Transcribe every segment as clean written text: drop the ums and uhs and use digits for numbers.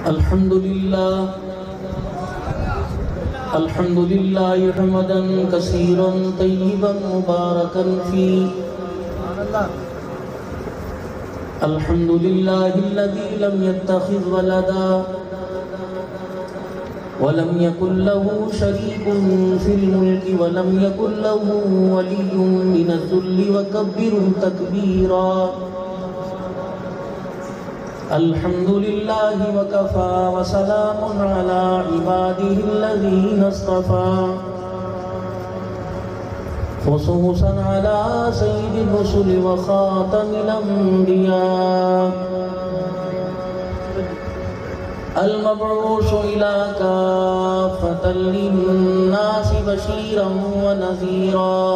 الحمد لله حمدا كثيرا طيبا مباركا فيه. الحمد لله الذي لم يتخذ ولدا ولم يكن له شريك في الملك ولم يكن له ولي من الذل وكبره تكبيرا. الحمد لله وكفى وسلام على عباده الذين اصطفى، خصوصا على سيد الرسل وخاتم الأنبياء المبعوث إلى كافة للناس بشيرا ونذيرا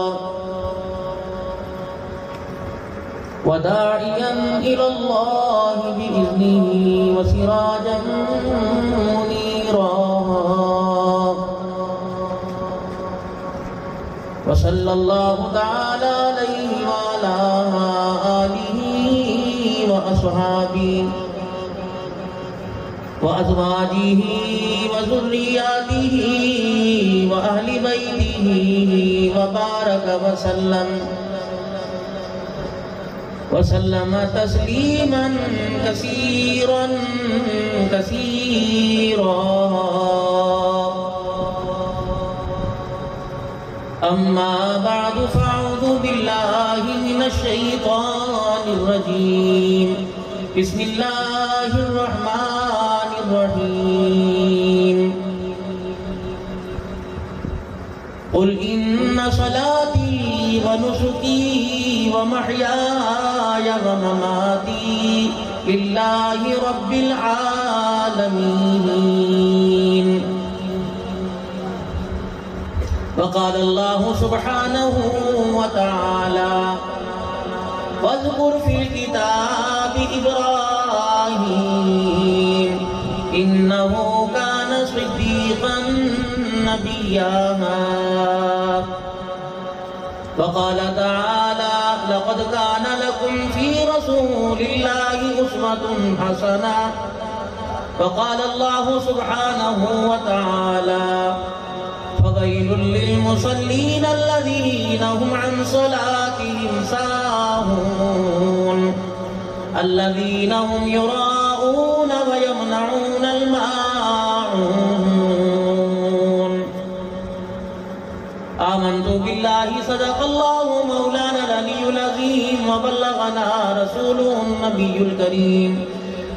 وداعيا إلى الله بإذنه وسراجا منيرا. وصلى الله تعالى عليه وعلى آله وأصحابه وأزواجه وذرياته وأهل بيته وبارك وسلم تسليما كثيرا كثيرا. أما بعد فأعوذ بالله من الشيطان الرجيم. بسم الله الرحمن الرحيم. قل إن صلاتي ونسكي ومحياي ومماتي لله رب العالمين. وقال الله سبحانه وتعالى: واذكر في الكتاب إبراهيم إنه كان صديقا نبيا. وقال تعالى: لقد كان لكم في رسول الله أسوة حسنة. وقال الله سبحانه وتعالى: فويل للمصلين الذين هم عن صلاتهم ساهون الذين هم يراءون ويمنعون الماعون. آمنت بالله صدق الله مولانا العلي العظيم وبلغنا رسوله النبي الكريم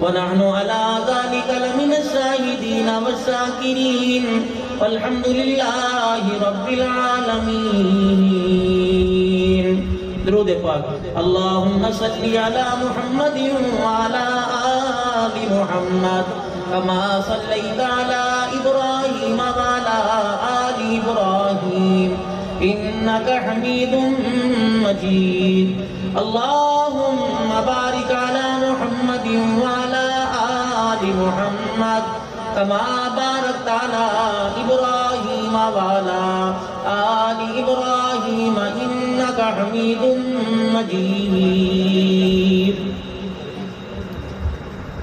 ونحن على ذلك لمن الشاهدين والشاكرين والحمد لله رب العالمين. درود پاک. اللهم صل على محمد وعلى آل محمد كما صليت على إبراهيم وعلى آل إبراهيم إنك حميد مجيد. اللهم بارك على محمد وعلى آل محمد كما باركت على إبراهيم وعلى آل إبراهيم إنك حميد مجيد.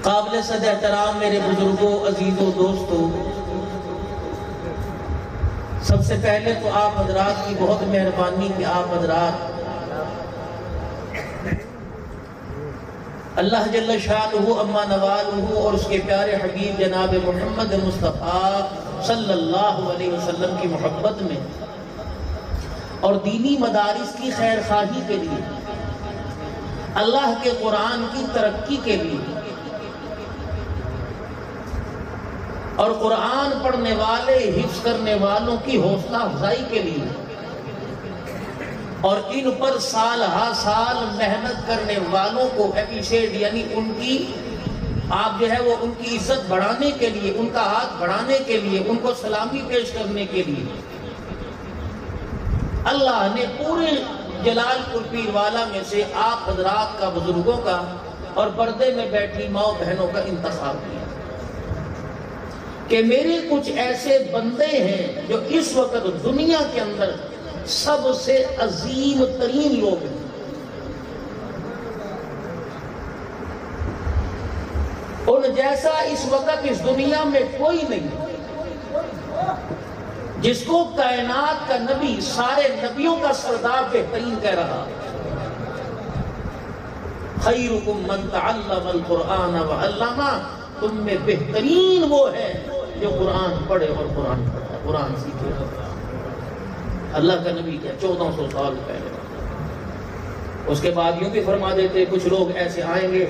قابل صد احترام میرے بزرگوں، عزیزوں، دوستوں، سب سے پہلے تو آپ حضرات کی بہت مہربانی کہ آپ حضرات اللہ جل شانہ اما نوالہ اور اس کے پیارے حبیب جناب محمد مصطفیٰ صلی اللہ علیہ وسلم کی محبت میں اور دینی مدارس کی خیر خواہی کے لیے، اللہ کے قرآن کی ترقی کے لیے اور قرآن پڑھنے والے، حفظ کرنے والوں کی حوصلہ افزائی کے لیے اور ان پر سال ہا سال محنت کرنے والوں کو اپریشیٹ، یعنی ان کی آپ جو ہے وہ ان کی عزت بڑھانے کے لیے، ان کا ہاتھ بڑھانے کے لیے، ان کو سلامی پیش کرنے کے لیے اللہ نے پورے جلال پور پیروالا میں سے آپ حضرات کا، بزرگوں کا اور پردے میں بیٹھی ماؤں بہنوں کا انتخاب کیا کہ میرے کچھ ایسے بندے ہیں جو اس وقت دنیا کے اندر سب سے عظیم ترین لوگ ہیں. اور ان جیسا اس وقت اس دنیا میں کوئی نہیں جس کو کائنات کا نبی، سارے نبیوں کا سردار بہترین کہہ رہا، خیرکم من تعلم القرآن وعلمہ، تم میں بہترین وہ ہے جو قرآن پڑھے اور قرآن پڑھے، قرآن سیکھے۔ اللہ کا نبی کیا 1400 سال پہلے۔ اس کے بعد یوں بھی فرما دیتے کچھ لوگ ایسے آئیں گے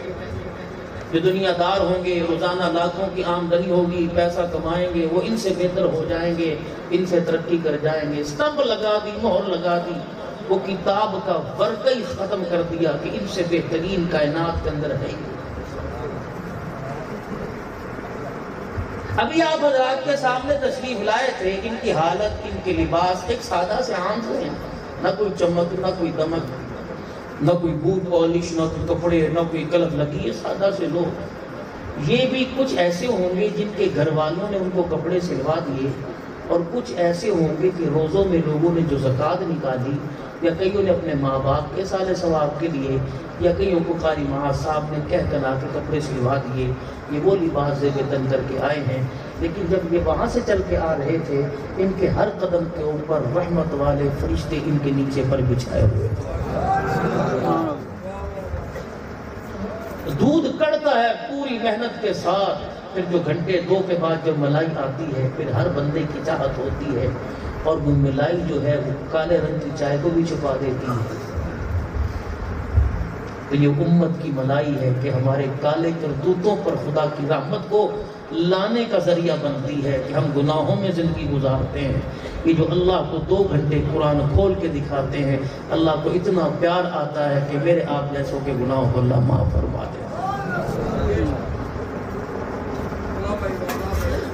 جو دنیا دار ہوں گے، روزانہ لاکھوں کی آمدنی ہوگی، پیسہ کمائیں گے، وہ ان سے بہتر ہو جائیں گے، ان سے ترقی کر جائیں گے۔ اسٹمپ لگا دی، مہر لگا دی، وہ کتاب کا ورقہ ہی ختم کر دیا کہ ان سے بہترین کائنات کے اندر ہے۔ ابھی آپ حضرات کے سامنے تشریف لائے تھے، ان کی حالت، ان کے لباس ایک سادہ سے عام سے ہیں، نہ کوئی چمک، نہ کوئی دمک، نہ کوئی بوٹ پالش، نہ کوئی کپڑے، نہ کوئی کلف لگی ہے، سادہ سے لوگ۔ یہ بھی کچھ ایسے ہوں گے جن کے گھر والوں نے ان کو کپڑے سلوا دیے، اور کچھ ایسے ہوں گے کہ روزوں میں لوگوں نے جو زکوٰۃ نکالی، یا کئیوں نے اپنے ماں باپ کے سال ثواب کے لیے، یا کئیوں کو قاری معاذ صاحب نے کہہ کلا کے کپڑے سلوا دیے، یہ وہ لباس زیب تن کر کے آئے ہیں۔ لیکن جب یہ وہاں سے چل کے آ رہے تھے، ان کے ہر قدم کے اوپر رحمت والے فرشتے ان کے نیچے پر بچھائے ہوئے تھے۔ دودھ کڑتا ہے پوری محنت کے ساتھ، پھر جو گھنٹے 2 کے بعد جو ملائی آتی ہے، پھر ہر بندے کی چاہت ہوتی ہے، اور وہ ملائی جو ہے وہ کالے رنگ کی چائے کو بھی چھپا دیتی ہے۔ تو یہ امت کی ملائی ہے کہ ہمارے کالے کرتوتوں پر خدا کی رحمت کو لانے کا ذریعہ بنتی ہے کہ ہم گناہوں میں زندگی گزارتے ہیں۔ یہ جو اللہ کو 2 گھنٹے قرآن کھول کے دکھاتے ہیں، اللہ کو اتنا پیار آتا ہے کہ میرے آپ جیسوں کے گناہوں کو اللہ معاف فرما دے۔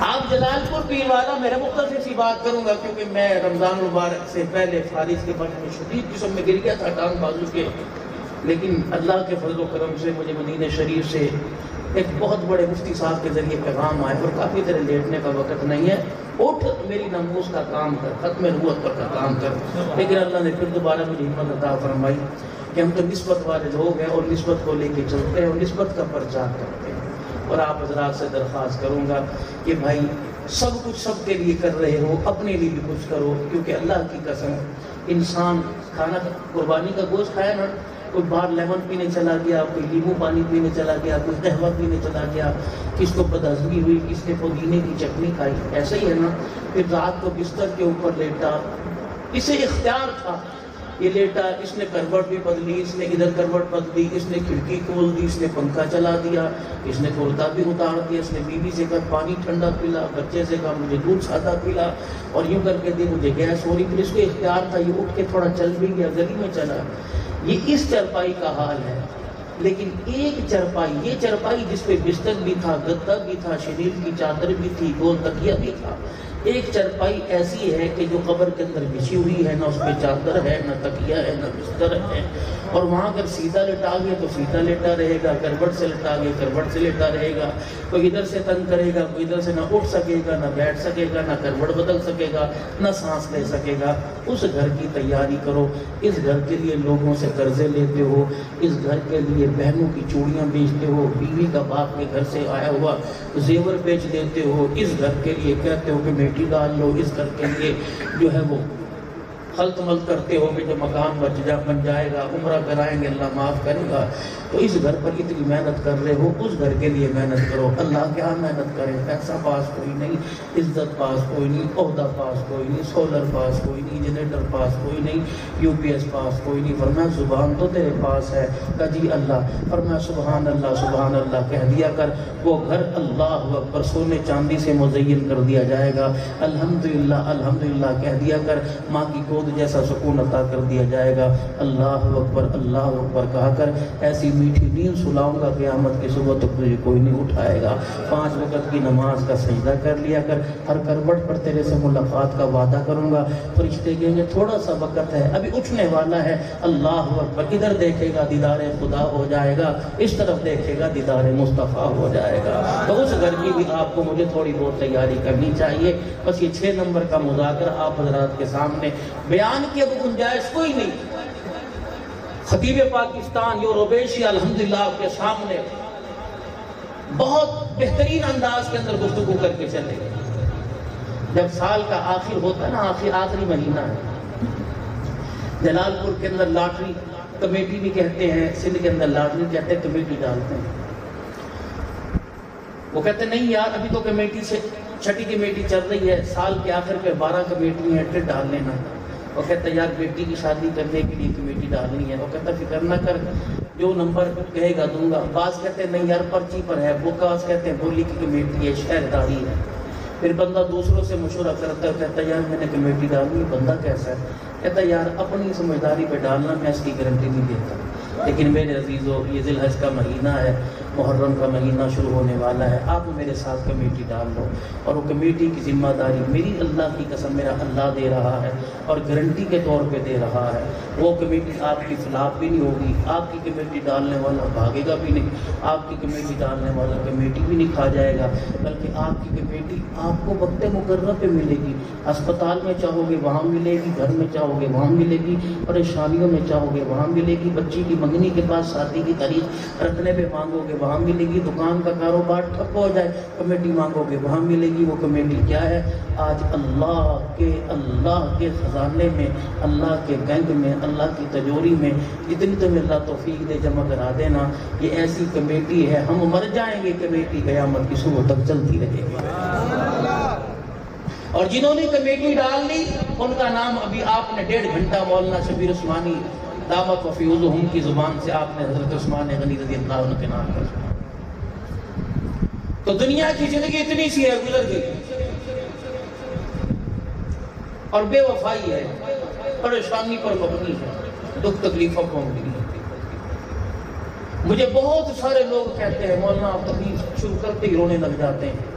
آپ جلال پور پیر والا، میرا مختصر سی بات کروں گا کیونکہ میں رمضان مبارک سے پہلے فارغ کے بعد میں شدید قسم میں گر گیا تھا ٹانگ بازو کے، لیکن اللہ کے فضل و کرم سے مجھے مدینہ شریف سے ایک بہت بڑے مفتی صاحب کے ذریعے پیغام آئے، اور کافی طرح لیٹنے کا وقت نہیں ہے، اٹھ میری ناموس کا کام کر، ختم نبوت پر کا کام کر۔ لیکن اللہ نے پھر دوبارہ مجھے ہمت عطا فرمائی کہ ہم تو نسبت والے لوگ ہیں، اور نسبت کو لے کے چلتے ہیں، اور نسبت کا پرچار کرتے ہیں۔ اور آپ حضرات سے درخواست کروں گا کہ بھائی سب کچھ سب کے لیے کر رہے ہو، اپنے لیے بھی کچھ کرو، کیونکہ اللہ کی قسم انسان کھانا قربانی کا گوشت کھایا نا، کوئی باہر لیمن پینے چلا گیا، کوئی لیمو پانی پینے چلا گیا، کوئی قہوہ پینے چلا گیا، کس کو بدہضمی ہوئی، کس نے پودینے کی چٹنی کھائی، ایسا ہی ہے نا۔ پھر رات کو بستر کے اوپر لیٹا، اسے اختیار تھا، یہ لیٹا، اس نے کروٹ بھی بدلی، اس نے ادھر کروٹ بدلی، اس نے کھڑکی کھول دی، اس نے پنکھا چلا دیا، اس نے کرتا بھی اتار دیا، اس نے بیوی سے کہا پانی ٹھنڈا پلا، بچے سے کہا مجھے دودھ سادہ پلا، اور یوں کر کے دی مجھے گیس ہو رہی۔ پھر اس کو اختیار تھا، یہ اٹھ کے تھوڑا چل بھی گیا، گلی میں چلا۔ یہ اس چرپائی کا حال ہے۔ لیکن ایک چرپائی، یہ چرپائی جس پہ بستر بھی تھا، گدا بھی تھا، شریف کی چادر بھی تھی، گول تکیہ بھی تھا، ایک چرپائی ایسی ہے کہ جو قبر کے اندر بچھی ہوئی ہے، نہ اس پہ چادر ہے، نہ تکیہ ہے، نہ بستر ہے، اور وہاں اگر سیدھا لٹا گیا تو سیدھا لیٹا رہے گا، کروٹ سے لٹا گیا کروٹ سے لیٹا رہے گا، کوئی ادھر سے تنگ کرے گا، کوئی ادھر سے نہ اٹھ سکے گا، نہ بیٹھ سکے گا، نہ کروٹ بدل سکے گا، نہ سانس لے سکے گا۔ اس گھر کی تیاری کرو۔ اس گھر کے لیے لوگوں سے قرضے لیتے ہو، اس گھر کے لیے بہنوں کی چوڑیاں بیچتے ہو، بیوی کا باپ کے گھر سے آیا ہوا زیور بیچ دیتے ہو، اس گھر کے لیے کہتے ہو کہ بیٹی ڈال لو، اس گھر کے لیے جو ہے وہ خلط ملط کرتے ہو کہ جو مکان بن جائے گا، عمرہ کرائیں گے اللہ معاف کرے گا، تو اس گھر پر اتنی محنت کر رہے ہو، اس گھر کے لیے محنت کرو۔ اللہ کیا محنت کرے، پیسہ پاس کوئی نہیں، عزت پاس کوئی نہیں، عہدہ پاس کوئی نہیں، سولر پاس کوئی نہیں، جنریٹر پاس کوئی نہیں، یو پی ایس پاس کوئی نہیں۔ فرمایا زبان تو تیرے پاس ہے، کہا جی اللہ، فرمایا سبحان اللہ کہہ دیا کر، وہ گھر اللہ اکبر سونے چاندی سے مزین کر دیا جائے گا۔ الحمدللہ کہہ دیا کر، ماں کی گود جیسا سکون عطا کر دیا جائے گا۔ اللہ اکبر کہا کر، ایسی میٹھی نیند سلاؤں گا قیامت کی صبح تک تجھے کوئی نہیں اٹھائے گا۔ 5 وقت کی نماز کا سجدہ کر لیا کر، ہر کروٹ پر تیرے سے ملاقات کا وعدہ کروں گا۔ فرشتے کہیں گے تھوڑا سا وقت ہے، ابھی اٹھنے والا ہے۔ اللہ اکبر، ادھر دیکھے گا دیدار خدا ہو جائے گا، اس طرف دیکھے گا دیدار مصطفیٰ ہو جائے گا۔ تو اس گھر کی بھی آپ کو مجھے تھوڑی بہت تیاری کرنی چاہیے۔ بس یہ 6 نمبر کا مذاکرہ آپ حضرات کے سامنے بیان کی اب گنجائش کوئی نہیں۔ خطیب پاکستان یوروبیشی الحمدللہ آپ کے سامنے بہت بہترین انداز کے اندر گفتگو کر کے چلے گئے۔ جب سال کا آخر ہوتا ہے نا، آخری مہینہ ہے، جلال پور کے اندر لاٹری کمیٹی بھی کہتے ہیں، سندھ کے اندر لاٹری کہتے ہیں، کمیٹی ڈالتے ہیں۔ وہ کہتے ہیں نہیں یار ابھی تو کمیٹی سے چھٹی کمیٹی چل رہی ہے، سال کے آخر پہ 12 کمیٹی ہیں، پھر ڈال لینا۔ وہ کہتا ہے یار بیٹی کی شادی کرنے کے لیے کمیٹی ڈالنی ہے۔ وہ کہتا ہے فکر نہ کر، جو نمبر کہے گا دوں گا۔ بعض کہتے ہیں نہیں یار پرچی پر ہے، بعض کہتے ہیں بولی کی کمیٹی ہے، شہرداری ہے۔ پھر بندہ دوسروں سے مشورہ کرتا ہے، کہتا ہے یار میں نے کمیٹی ڈالنی ہے۔ بندہ کیسا ہے؟ کہتا ہے یار اپنی سمجھداری پہ ڈالنا، میں اس کی گارنٹی نہیں دیتا، لیکن میرے عزیزو یہ ذی الحج کا مہینہ ہے، محرم کا مہینہ شروع ہونے والا ہے، آپ میرے ساتھ کمیٹی ڈال لو۔ اور وہ کمیٹی کی ذمہ داری میری اللہ کی قسم میرا اللہ دے رہا ہے اور گارنٹی کے طور پہ دے رہا ہے۔ وہ کمیٹی آپ کی فلاپ بھی نہیں ہوگی، آپ کی کمیٹی ڈالنے والا بھاگے گا بھی نہیں، آپ کی کمیٹی ڈالنے والا کمیٹی بھی نہیں کھا جائے گا، بلکہ آپ کی کمیٹی آپ کو وقت مقررہ پہ ملے گی۔ اسپتال میں چاہو گے وہاں ملے گی، گھر میں چاہو گے وہاں ملے گی، پریشانیوں میں چاہو گے وہاں ملے گی، بچی کی منگنی کے بعد شادی کی تاریخ رکھنے پہ مانگو گے وہاں ملے گی، دکان کا کاروبار ٹھپ ہو جائے کمیٹی مانگو گے وہاں ملے گی۔ وہ کمیٹی کیا ہے؟ آج اللہ کے خزانے میں، اللہ کے بینک میں، اللہ کی تجوری میں جتنی تمہیں اللہ توفیق دے جمع کرا دینا۔ یہ ایسی کمیٹی ہے، ہم مر جائیں گے کمیٹی قیامت کی صبح تک چلتی رہے گی۔ اور جنہوں نے کمیٹی ڈال لی ان کا نام ابھی آپ نے 1.5 گھنٹہ مولانا شبیر عثمانی دامت وفیوزہم کی زبان سے آپ نے حضرت عثمان غنی رضی اللہ عنہ کے نام پر سنا۔ تو دنیا کی زندگی اتنی سی ہے، گزر گئی، اور بے وفائی ہے، پریشانی پر مبنی ہے، دکھ تکلیفوں پر مبنی ہے۔ مجھے بہت سارے لوگ کہتے ہیں مولانا آپ تقریر شروع کرتے ہی رونے لگ جاتے ہیں،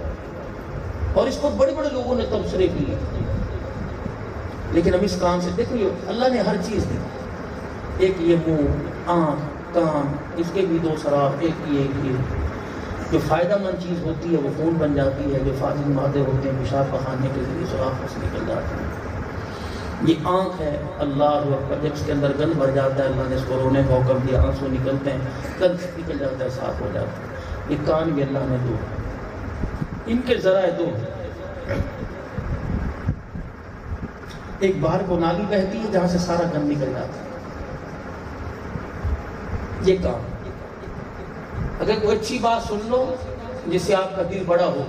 اور اس کو بڑے بڑے لوگوں نے تبصرے کیے، لیکن ہم اس کان سے دیکھو اللہ نے ہر چیز دی، ایک یہ منہ، آنکھ، کان، اس کے بھی 2 سراف، ایک یہ جو فائدہ مند چیز ہوتی ہے وہ خون بن جاتی ہے، جو فاسد مادے ہوتے ہیں پیشاب پخانے کے ذریعے سوراخ سے نکل جاتے ہیں۔ یہ آنکھ ہے، اللہ اکبر، جب اس کے اندر گند بھر جاتا ہے اللہ نے اس کو رونے کا حکم دیا، آنسو نکلتے ہیں، گند نکل جاتا ہے، صاف ہو جاتا ہے۔ یہ کان بھی اللہ نے دو، ان کے ذرائع 2، ایک باہر کو نالی بہتی ہے جہاں سے سارا گند نکل جاتا ہے، یہ کام۔ اگر کوئی اچھی بات سن لو جس سے آپ کا دل بڑا ہو،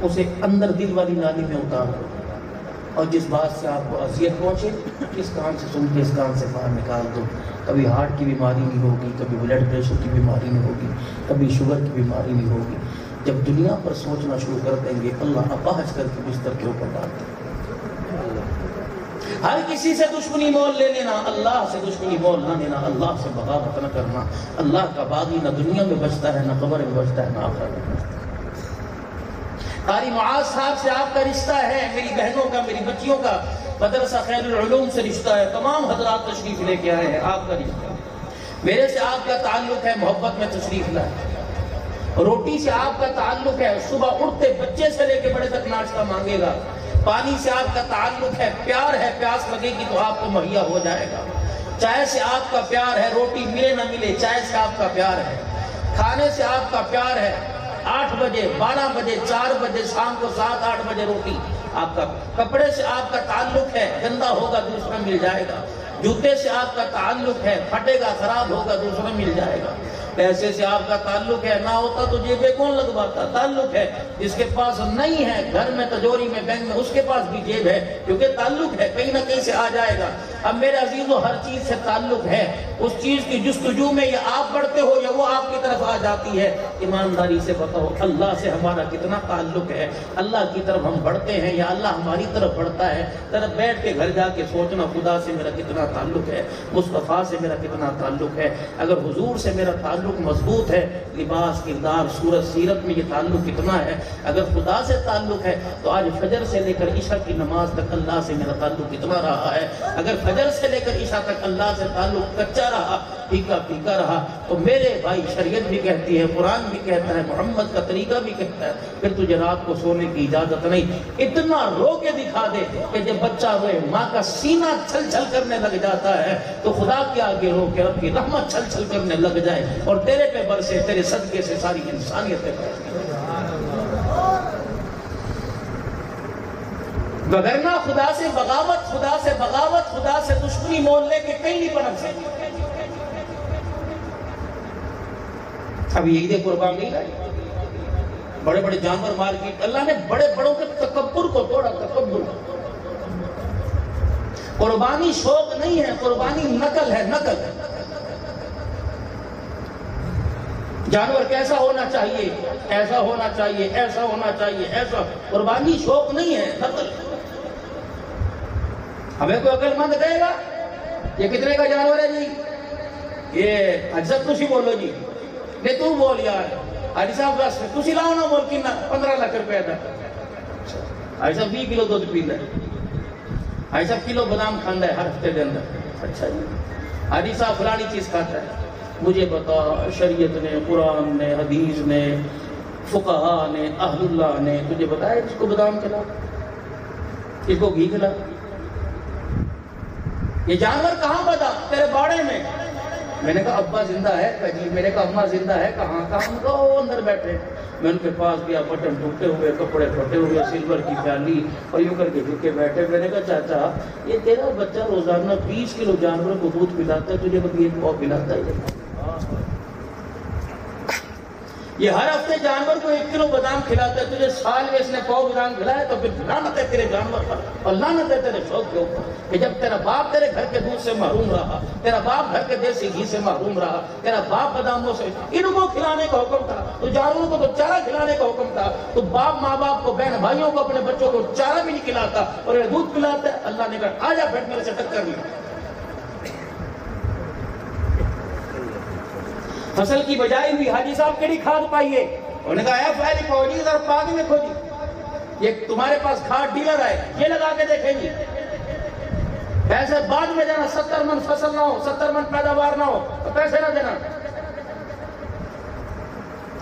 اسے اندر دل والی نالی میں اتار دو، اور جس بات سے آپ کو اذیت پہنچے اس کان سے سن کے اس کان سے باہر نکال دو۔ کبھی ہارٹ کی بیماری نہیں ہوگی، کبھی بلڈ پریشر کی بیماری نہیں ہوگی، کبھی شوگر کی بیماری نہیں ہوگی۔ جب دنیا پر سوچنا شروع کر دیں گے اللہ اپاہج کر کے بستر کے اوپر ڈال دیں۔ ہر کسی سے دشمنی مول لے لینا، اللہ سے دشمنی مول نہ لینا، اللہ سے بغاوت نہ کرنا۔ اللہ کا باغی نہ دنیا میں بچتا ہے، نہ قبر میں بچتا ہے، نہ آخرت میں بچتا ہے۔ قاری معاذ صاحب سے آپ کا رشتہ ہے، میری بہنوں کا، میری بچیوں کا، مدرسہ خیر العلوم سے رشتہ ہے، تمام حضرات تشریف لے کے آئے ہیں، آپ کا رشتہ ہے۔ میرے سے آپ کا تعلق ہے، محبت میں تشریف لائے۔ روٹی سے آپ کا تعلق ہے، صبح اٹھتے بچے سے لے کے بڑے تک ناشتہ مانگے گا۔ پانی سے آپ کا تعلق ہے، پیار ہے، پیاس لگے گی تو آپ کو مہیا ہو جائے گا۔ چائے سے آپ کا پیار ہے، روٹی ملے نہ ملے چائے سے آپ کا پیار ہے۔ کھانے سے آپ کا پیار ہے، 8 بجے 12 بجے 4 بجے شام کو 7 8 بجے روٹی آپ کا۔ کپڑے سے آپ کا تعلق ہے، گندا ہوگا دوسرا مل جائے گا۔ جوتے سے آپ کا تعلق ہے، پھٹے گا خراب ہوگا دوسرا مل جائے گا۔ پیسے سے آپ کا تعلق ہے، نہ ہوتا تو جیبیں کون لگواتا؟ تعلق ہے، جس کے پاس نہیں ہے گھر میں تجوری میں بینک میں اس کے پاس بھی جیب ہے، کیونکہ تعلق ہے، کہیں نہ کہیں سے آ جائے گا۔ اب میرے عزیزو ہر چیز سے تعلق ہے، اس چیز کی جستجو میں یا آپ بڑھتے ہو یا وہ آپ کی طرف آ جاتی ہے۔ ایمانداری سے بتاؤ اللہ سے ہمارا کتنا تعلق ہے؟ اللہ کی طرف ہم بڑھتے ہیں یا اللہ ہماری طرف بڑھتا ہے؟ ذرا بیٹھ کے گھر جا کے سوچنا، خدا سے میرا کتنا تعلق ہے، مصطفیٰ سے میرا کتنا تعلق ہے۔ اگر حضور سے میرا تعلق مضبوط ہے، لباس، کردار، صورت، سیرت میں یہ تعلق کتنا ہے۔ اگر خدا سے تعلق ہے تو آج فجر سے لے کر عشاء کی نماز تک اللہ سے میرا تعلق کتنا رہا ہے۔ اگر فجر سے لے کر عشاء تک اللہ سے تعلق کچا رہا، پھیکا پھیکا رہا، تو میرے بھائی شریعت بھی کہتی ہے، قرآن بھی کہتا ہے، محمد کا طریقہ بھی کہتا ہے، پھر تجھے رات کو سونے کی اجازت نہیں۔ اتنا رو کے دکھا دے کہ جب بچہ روئے ماں کا سینہ چھل چھل کرنے لگ جاتا ہے، تو خدا کے آگے رو کے رب کی رحمت چھل چھل کرنے لگ جائے اور تیرے پہ برسے، تیرے صدقے سے ساری انسانیت پہ برسے۔ وگرنہ خدا سے بغاوت، خدا سے بغاوت، خدا سے دشمنی مول لے کے کہیں نہیں پنپ سکتے۔ ابھی عید قربان نہیں لائی، بڑے بڑے جانور مار کی، اللہ نے بڑے بڑوں کے تکبر کو توڑا، تکبر۔ قربانی شوق نہیں ہے، قربانی نقل ہے، نقل ہے۔ جانور کیسا ہونا چاہیے، ایسا ہونا چاہیے، ایسا ہونا چاہیے، ایسا۔ قربانی شوق نہیں ہے، نقل ہے۔ ہمیں کوئی عقل مند کہے گا یہ کتنے کا جانور ہے جی، یہ اجزت تسی بولو جی، نہیں تو بول یار حاجی صاحب بس تسی لاؤ نا، بول کنا 15 لاکھ روپے دا حاجی صاحب 20 کلو دودھ پیندا ہے، حاجی صاحب کلو بادام کھاندا ہے ہر ہفتے دے اندر۔ اچھا جی حاجی صاحب فلانی چیز کھاتا ہے، مجھے بتا شریعت نے، قرآن نے، حدیث نے، فقہا نے، اہل اللہ نے تجھے بتایا اس کو بادام کھلا، اس کو گھی کھلا؟ یہ جانور کہاں بتا؟ تیرے باڑے میں۔ میں نے کہا ابا زندہ ہے؟ جی۔ میں نے کہا اماں زندہ ہے؟ کہاں؟ کہاں؟ وہ اندر بیٹھے۔ میں ان کے پاس گیا، بٹن ٹوٹے ہوئے، کپڑے پھٹے ہوئے، سلور کی پیالی اور یوں کر کے جھکے بیٹھے۔ میں نے کہا چاچا یہ تیرا بچہ روزانہ 20 کلو جانور کو دودھ پلاتا ہے، تجھے کبھی ایک پاؤ پلاتا ہے؟ یہ ہر ہفتے جانور کو 1 کلو بادام کھلاتا ہے، تجھے سال میں اس نے پاؤ بادام کھلایا، تو پھر لعنت ہے تیرے جانور پر اور لعنت ہے تیرے شوق کے اوپر کہ جب تیرا باپ تیرے گھر کے دودھ سے محروم رہا، تیرا باپ گھر کے دیسی گھی سے محروم رہا، تیرا باپ باداموں سے، ان کو کھلانے کا حکم تھا، تو جانوروں کو تو چارہ کھلانے کا حکم تھا، تو باپ ماں باپ کو، بہن بھائیوں کو، اپنے بچوں کو چارہ بھی نہیں کھلاتا اور یہ دودھ پلاتا ہے۔ اللہ نے کہا آجا بیٹھ میرے سے ٹکر لیا۔ فصل کی بجائی ہوئی، حاجی صاحب کیڑی کھاد پائیے؟ انہوں نے کہا اے فائلی پاؤ جی ذرا پا کے دیکھو جی، یہ تمہارے پاس کھاد ڈیلر آئے، یہ لگا کے دیکھیں جی۔ پیسے بعد میں دینا، 70 من فصل نہ ہو، 70 من پیداوار نہ ہو تو پیسے نہ دینا۔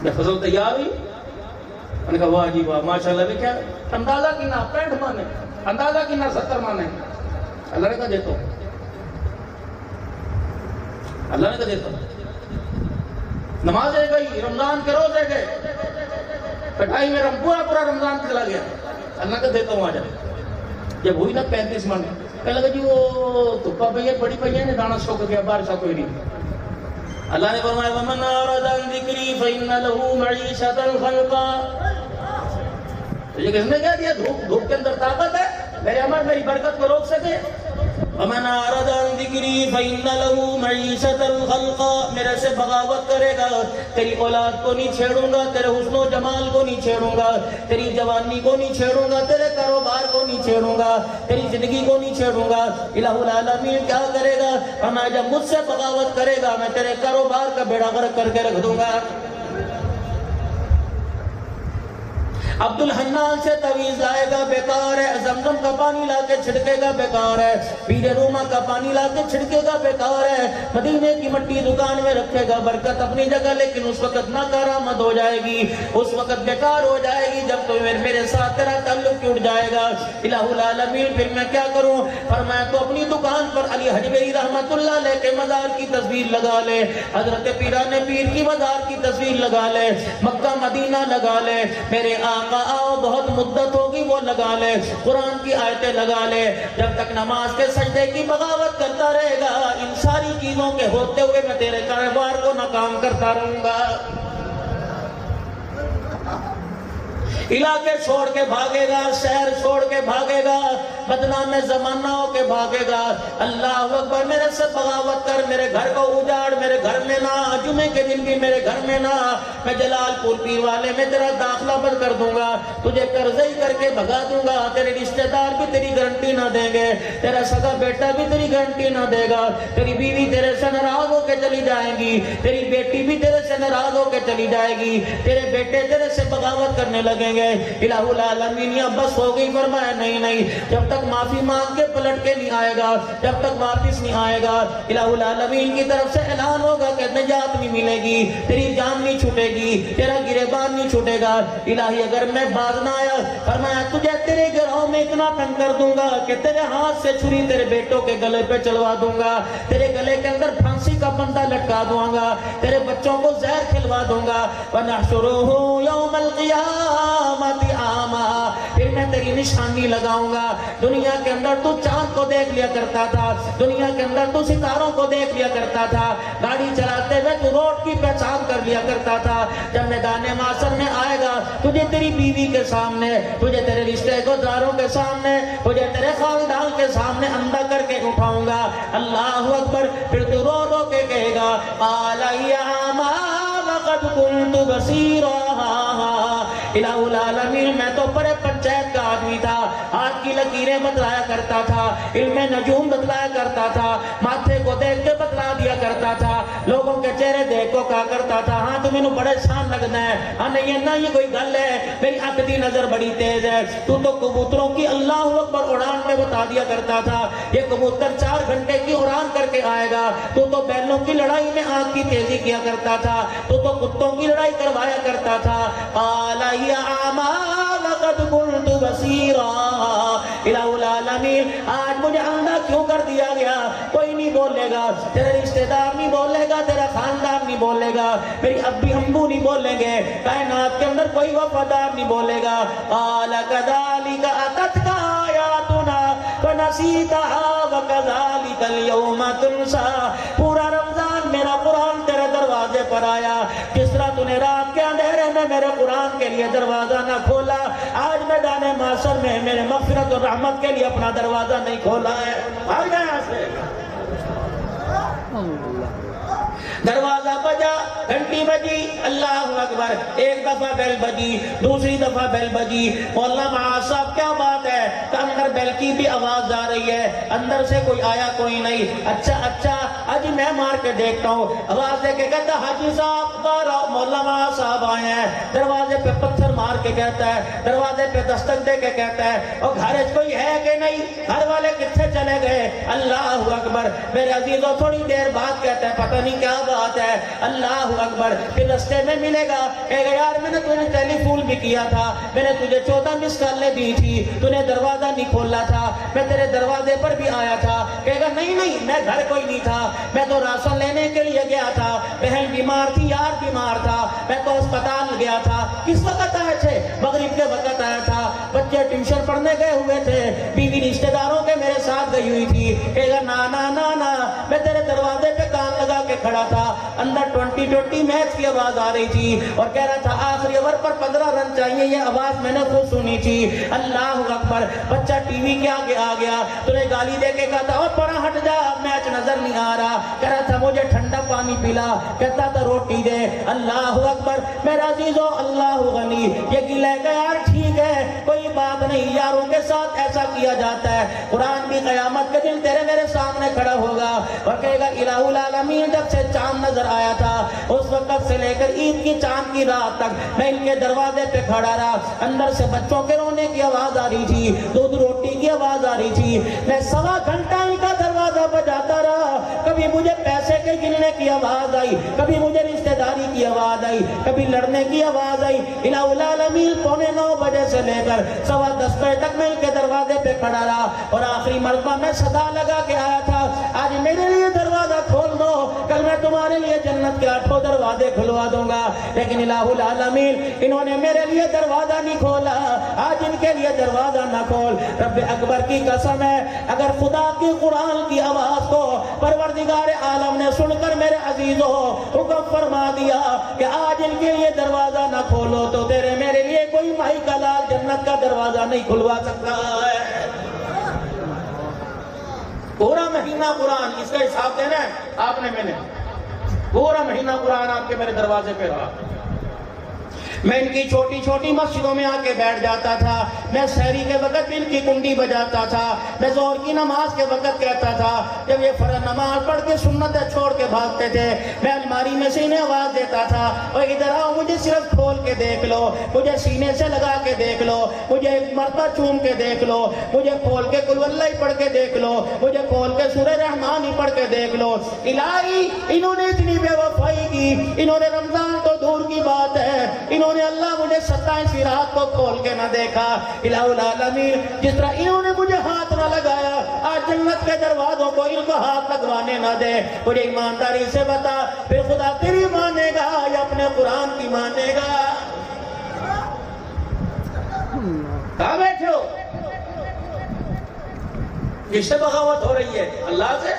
یہ فصل تیار ہوئی، انہوں نے کہا واہ جی واہ ماشاءاللہ، بھی کیا اندازہ کنا 65 من ہے، اندازہ کنا 70 من ہے۔ اللہ نے کہا دیتا ہوں، اللہ نے کہا دیتا ہوں۔ نمازیں گئی، رمضان کے روزے گئے، کٹائی میں پورا رمضان چلا گیا۔ اللہ کا دیتا ہوں آجا۔ جب ہوئی نا 35 من، کہنے لگا جی وہ تھپا پہیے بڑی پہیے نے دانا سوک گیا، بارشا کوئی نہیں۔ اللہ نے فرمایا وَمَنْ أَعْرَضَ عَنْ ذِكْرِي فَإِنَّ لَهُ مَعِيشَةً ضَنْكًا۔ تو یہ کس نے کہہ دیا دھوپ کے اندر طاقت ہے میرے عمل میری برکت کو روک سکے؟ وَمَنْ أَعْرَضَ عَنْ ذِكْرِي فَإِنَّ لَهُ مَعِيشَةً ضَنْكًا۔ میرے سے بغاوت کرے گا، تیری اولاد کو نہیں چھیڑوں گا، تیرے حسن و جمال کو نہیں چھیڑوں گا، تیری جوانی کو نہیں چھیڑوں گا، تیرے کاروبار کو نہیں چھیڑوں گا، تیری زندگی کو نہیں چھیڑوں گا۔ الہ العالمین کیا کرے گا؟ فرمایا جب مجھ سے بغاوت کرے گا میں تیرے کاروبار کا بیڑا غرق کر کے رکھ دوں گا۔ عبد الحنان سے تویز لائے گا بیکار ہے، زمزم کا پانی لا کے چھڑکے گا بیکار ہے، پیر روما کا پانی لا کے چھڑکے گا بیکار ہے، مدینے کی مٹی دکان میں رکھے گا برکت اپنی جگہ، لیکن اس وقت ناکارآمد ہو جائے گی، اس وقت بیکار ہو جائے گی جب تو میرے ساتھ تیرا تعلق ٹوٹ جائے گا۔ الہ العالمین پھر میں کیا کروں؟ فرمایا تو اپنی دکان پر علی حجویری رحمت اللہ علیہ کے مزار کی تصویر لگا لے، حضرت پیران پیر کی مزار کی تصویر لگا لے، مکہ مدینہ لگا لے، میرے آقا آؤ بہت مدت ہوگی وہ لگا لے، قرآن کی آیتیں لگا لے، جب تک نماز کے سجدے کی بغاوت کرتا رہے گا ان ساری چیزوں کے ہوتے ہوئے میں تیرے کاروبار کو ناکام کرتا رہوں گا۔ علاقے چھوڑ کے بھاگے گا، شہر چھوڑ کے بھاگے گا، بدنام زمانہ ہو کے بھاگے گا۔ اللہ اکبر، میرے سے بغاوت کر، میرے گھر کو اجاڑ، میرے گھر میں نہ، جمعے کے دن بھی میرے گھر میں نہ، میں جلال پور پیر والے میں تیرا داخلہ بند کر دوں گا، تجھے قرضی کر کے بھگا دوں گا، تیرے رشتہ دار بھی تیری گارنٹی نہ دیں گے، تیرا سگا بیٹا بھی تیری گارنٹی نہ دے گا، تیری بیوی تیرے سے ناراض ہو کے چلی جائیں گی، تیری بیٹی بھی تیرے سے ناراض ہو کے چلی جائے گی، تیرے بیٹے تیرے سے بغاوت کرنے لگیں گے۔ الہ العالمین یا بس ہو گئی؟ فرمایا نہیں، جب تک معافی مانگ کے پلٹ کے نہیں آئے گا، جب تک واپس نہیں آئے گا، الہ العالمین کی طرف سے اعلان ہوگا کہ نجات نہیں ملے گی، تیری جان نہیں چھوٹے گی، تیرا گریبان نہیں چھوٹے گا۔ الہی اگر میں باز نہ آیا، فرمایا تجھے تیرے گھروں میں اتنا تنگ کر دوں گا کہ تیرے ہاتھ سے چھری تیرے بیٹوں کے گلے پہ چلوا دوں گا، تیرے گلے کے اندر پھانسی کا بندہ لٹکا دوں گا، تیرے بچوں کو زہر کھلوا دوں گا۔ وَنَحْشُرُهُ يَوْمَ الْقِيَامَةِ أَعْمَىٰ، پھر میں تیری نشانی لگاؤں گا۔ دنیا کے اندر تو چاند کو دیکھ لیا کرتا تھا، دنیا کے اندر تو ستاروں کو دیکھ لیا کرتا تھا، گاڑی چلاتے ہوئے تو روڈ کی پہچان کر لیا کرتا تھا۔ جب میدان معاشر میں آئے گا، تجھے تیری بیوی کے سامنے، تجھے تیرے رشتے گزاروں کے سامنے، تجھے تیرے خاندان کے سامنے اندھا کر کے اٹھاؤں گا۔ اللہ اکبر۔ پھر تو رو رو کے کہے گا قال یا ما وقد كنت بصيرا، الہ العالمین میں تو بڑے پنچایت کا آدمی تھا، ہاتھ کی لکیریں بتلایا کرتا تھا، علم نجوم بتلایا کرتا تھا، ماتھے کو دیکھ کے بتلا دیا کرتا تھا، لوگوں کے چہرے دیکھ کو کہا کرتا تھا ہاں تو مینوں بڑے شان لگنا ہے، ہاں نہیں نہ یہ کوئی گل ہے، میری آنکھ دی نظر بڑی تیز ہے، تو کبوتروں کی اللہ اکبر اڑان میں بتا دیا کرتا تھا، یہ کبوتر 4 گھنٹے کی اڑان کر کے آئے گا، تو بیلوں کی لڑائی میں آنکھ کی تیزی کیا کرتا تھا، تو کتوں کی لڑائی کروایا کرتا تھا۔ قال یا ما لقد كنت بصيرا، الہ العالمین آج مجھے اندھا کیوں کر دیا گیا؟ کوئی نہیں بولے گا، تیرے رشتہ دار نہیں بولے گا، تیرا خاندان نہیں بولے گا، میری ابی ابو نہیں بولیں گے، کائنات کے اندر کوئی وفادار نہیں بولے گا۔ قال كذلك اتتك آیاتنا فنسیتها وكذلك اليوم تنسى۔ پورا رمضان میرا قرآن تیرے دروازے پر آیا، جس طرح تو نے رات کے اندھیرے میں میرے قرآن کے لیے دروازہ نہ کھولا، آج میدان محشر میں میرے مغفرت اور رحمت کے لیے اپنا دروازہ نہیں کھولا ہے۔ بھاگ جائیں یہاں سے۔ دروازہ بجا، گھنٹی بجی، اللہ اکبر، ایک دفعہ بیل بجی، دوسری دفعہ بیل بجی، مولانا معاذ صاحب کیا بات ہے کہ اندر بیل کی بھی آواز آ رہی ہے، اندر سے کوئی آیا کوئی نہیں، اچھا آج میں مار کے دیکھتا ہوں، آواز دے کے کہتا حاجی صاحب مولانا معاذ صاحب آئے ہیں، دروازے پہ پتھر مار کے کہتا ہے، دروازے پہ دستک دے کے کہتا ہے اور گھر کوئی ہے کہ نہیں، گھر والے کتنے چلے گئے؟ اللہ اکبر۔ میرے عزیزوں تھوڑی دیر بعد کہتا ہے پتہ نہیں کیا بات ہے، اللہ اکبر۔ پھر رستے میں ملے گا، کہے گا یار میں نے تجھے ٹیلی فون بھی کیا تھا، میں نے تجھے 14 مس کالیں دی تھی، تو نے دروازہ نہیں کھولا تھا، میں تیرے دروازے پر بھی آیا تھا، کہے گا نہیں میں گھر کوئی نہیں تھا، میں تو راشن لینے کے لیے گیا تھا، بہن بیمار تھی، یار بیمار تھا، میں تو اسپتال گیا تھا۔ کس وقت آئے تھے؟ مغرب کے وقت آیا تھا، بچے ٹیوشن پڑھنے گئے ہوئے تھے، بیوی رشتہ داروں کے میرے ساتھ گئی ہوئی تھی، کہے گا نا میں تیرے دروازے پہ کان لگا کے کھڑا تھا، اندر 2020 میچ کی آواز آ رہی تھی اور کہہ رہا تھا آخری اوور پر 15 رن چاہیے، یہ آواز میں نے خود سنی تھی۔ اللہ اکبر۔ بچہ ٹی وی کے آگے آ گیا، تو نے گالی دے کے کہا تھا اور پڑا ہٹ جا، میچ نظر نہیں آ رہا، کہہ رہا تھا مجھے ٹھنڈا پانی پلا، کہتا تھا روٹی دے۔ اللہ اکبر۔ میرا عزیزو اللہ غنی، یہ گلے گا یار ٹھیک ہے کوئی بات نہیں، یاروں کے ساتھ ایسا کیا جاتا ہے، قرآن بھی قیامت کے دن تیرے میرے سامنے کھڑا ہوگا اور کہے گا الہ العالمین جب سے چاند نظر آیا تھا اس وقت سے لے کر عید کی چاند کی رات تک میں ان کے دروازے پہ کھڑا رہا، اندر سے بچوں کے رونے کی آواز آ رہی تھی، دودھ روٹی کی آواز آ رہی تھی، میں 1.25 گھنٹہ ان کا دروازہ بجاتا رہا، کبھی مجھے پیسے کے گننے کی آواز آئی، کبھی مجھے رشتہ داری کی آواز آئی، کبھی لڑنے کی آواز آئی، الہ العالمین 9:15 بجے سے لے کر 10:15 بجے تک میں ان کے دروازے پہ کھڑا رہا اور آخری مرتبہ میں صدا لگا کے آیا تھا آج میرے لیے دروازہ کھول دو، کل میں تمہارے لیے جنت کے 8 دروازے کھلوا دوں گا، لیکن الہ العالمین انہوں نے میرے لیے دروازہ نہیں کھولا، آج ان کے لیے دروازہ نہ کھول۔ رب اکبر کی قسم ہے اگر خدا کی قرآن کی آواز کو پروردگار عالم نے سن کر میرے عزیزوں حکم فرما دیا کہ آج ان کے لیے دروازہ نہ کھولو تو تیرے میرے لیے کوئی مائی کا لال جنت کا دروازہ نہیں کھلوا سکتا ہے۔ پورا مہینہ قرآن، اس کا حساب دینا ہے آپ نے، میں نے پورا مہینہ قرآن آپ کے میرے دروازے پہ رہا، میں ان کی چھوٹی چھوٹی مسجدوں میں آ کے بیٹھ جاتا تھا، میں سحری کے وقت بھی ان کی کنڈی بجاتا تھا، میں ظہر کی نماز کے وقت کہتا تھا جب یہ فرض نماز پڑھ کے سنتیں چھوڑ کے بھاگتے تھے میں الماری میں سے انہیں آواز دیتا تھا اور ادھر آؤ مجھے صرف کھول کے دیکھ لو، مجھے سینے سے لگا کے دیکھ لو، مجھے ایک مرتبہ چوم کے دیکھ لو، مجھے کھول کے قل اللہ ہی پڑھ کے دیکھ لو، مجھے کھول کے سورہ رحمان ہی پڑھ کے دیکھ لو۔ الہی انہوں نے اتنی بے وفائی کی، انہوں نے رمضان تو دور کی بات ہے، انہوں نے اللہ مجھے 27 رات کو کھول کے نہ دیکھا، الہ العالمین جس طرح انہوں نے مجھے ہاتھ نہ لگایا آج جنت کے دروازوں کو ان کو ہاتھ لگوانے نہ دے۔ مجھے ایمانداری سے بتا پھر خدا تیری مانے گا یا اپنے قرآن کی مانے گا؟ کہاں بیٹھے ہو؟ کس سے بغاوت ہو رہی ہے؟ اللہ سے۔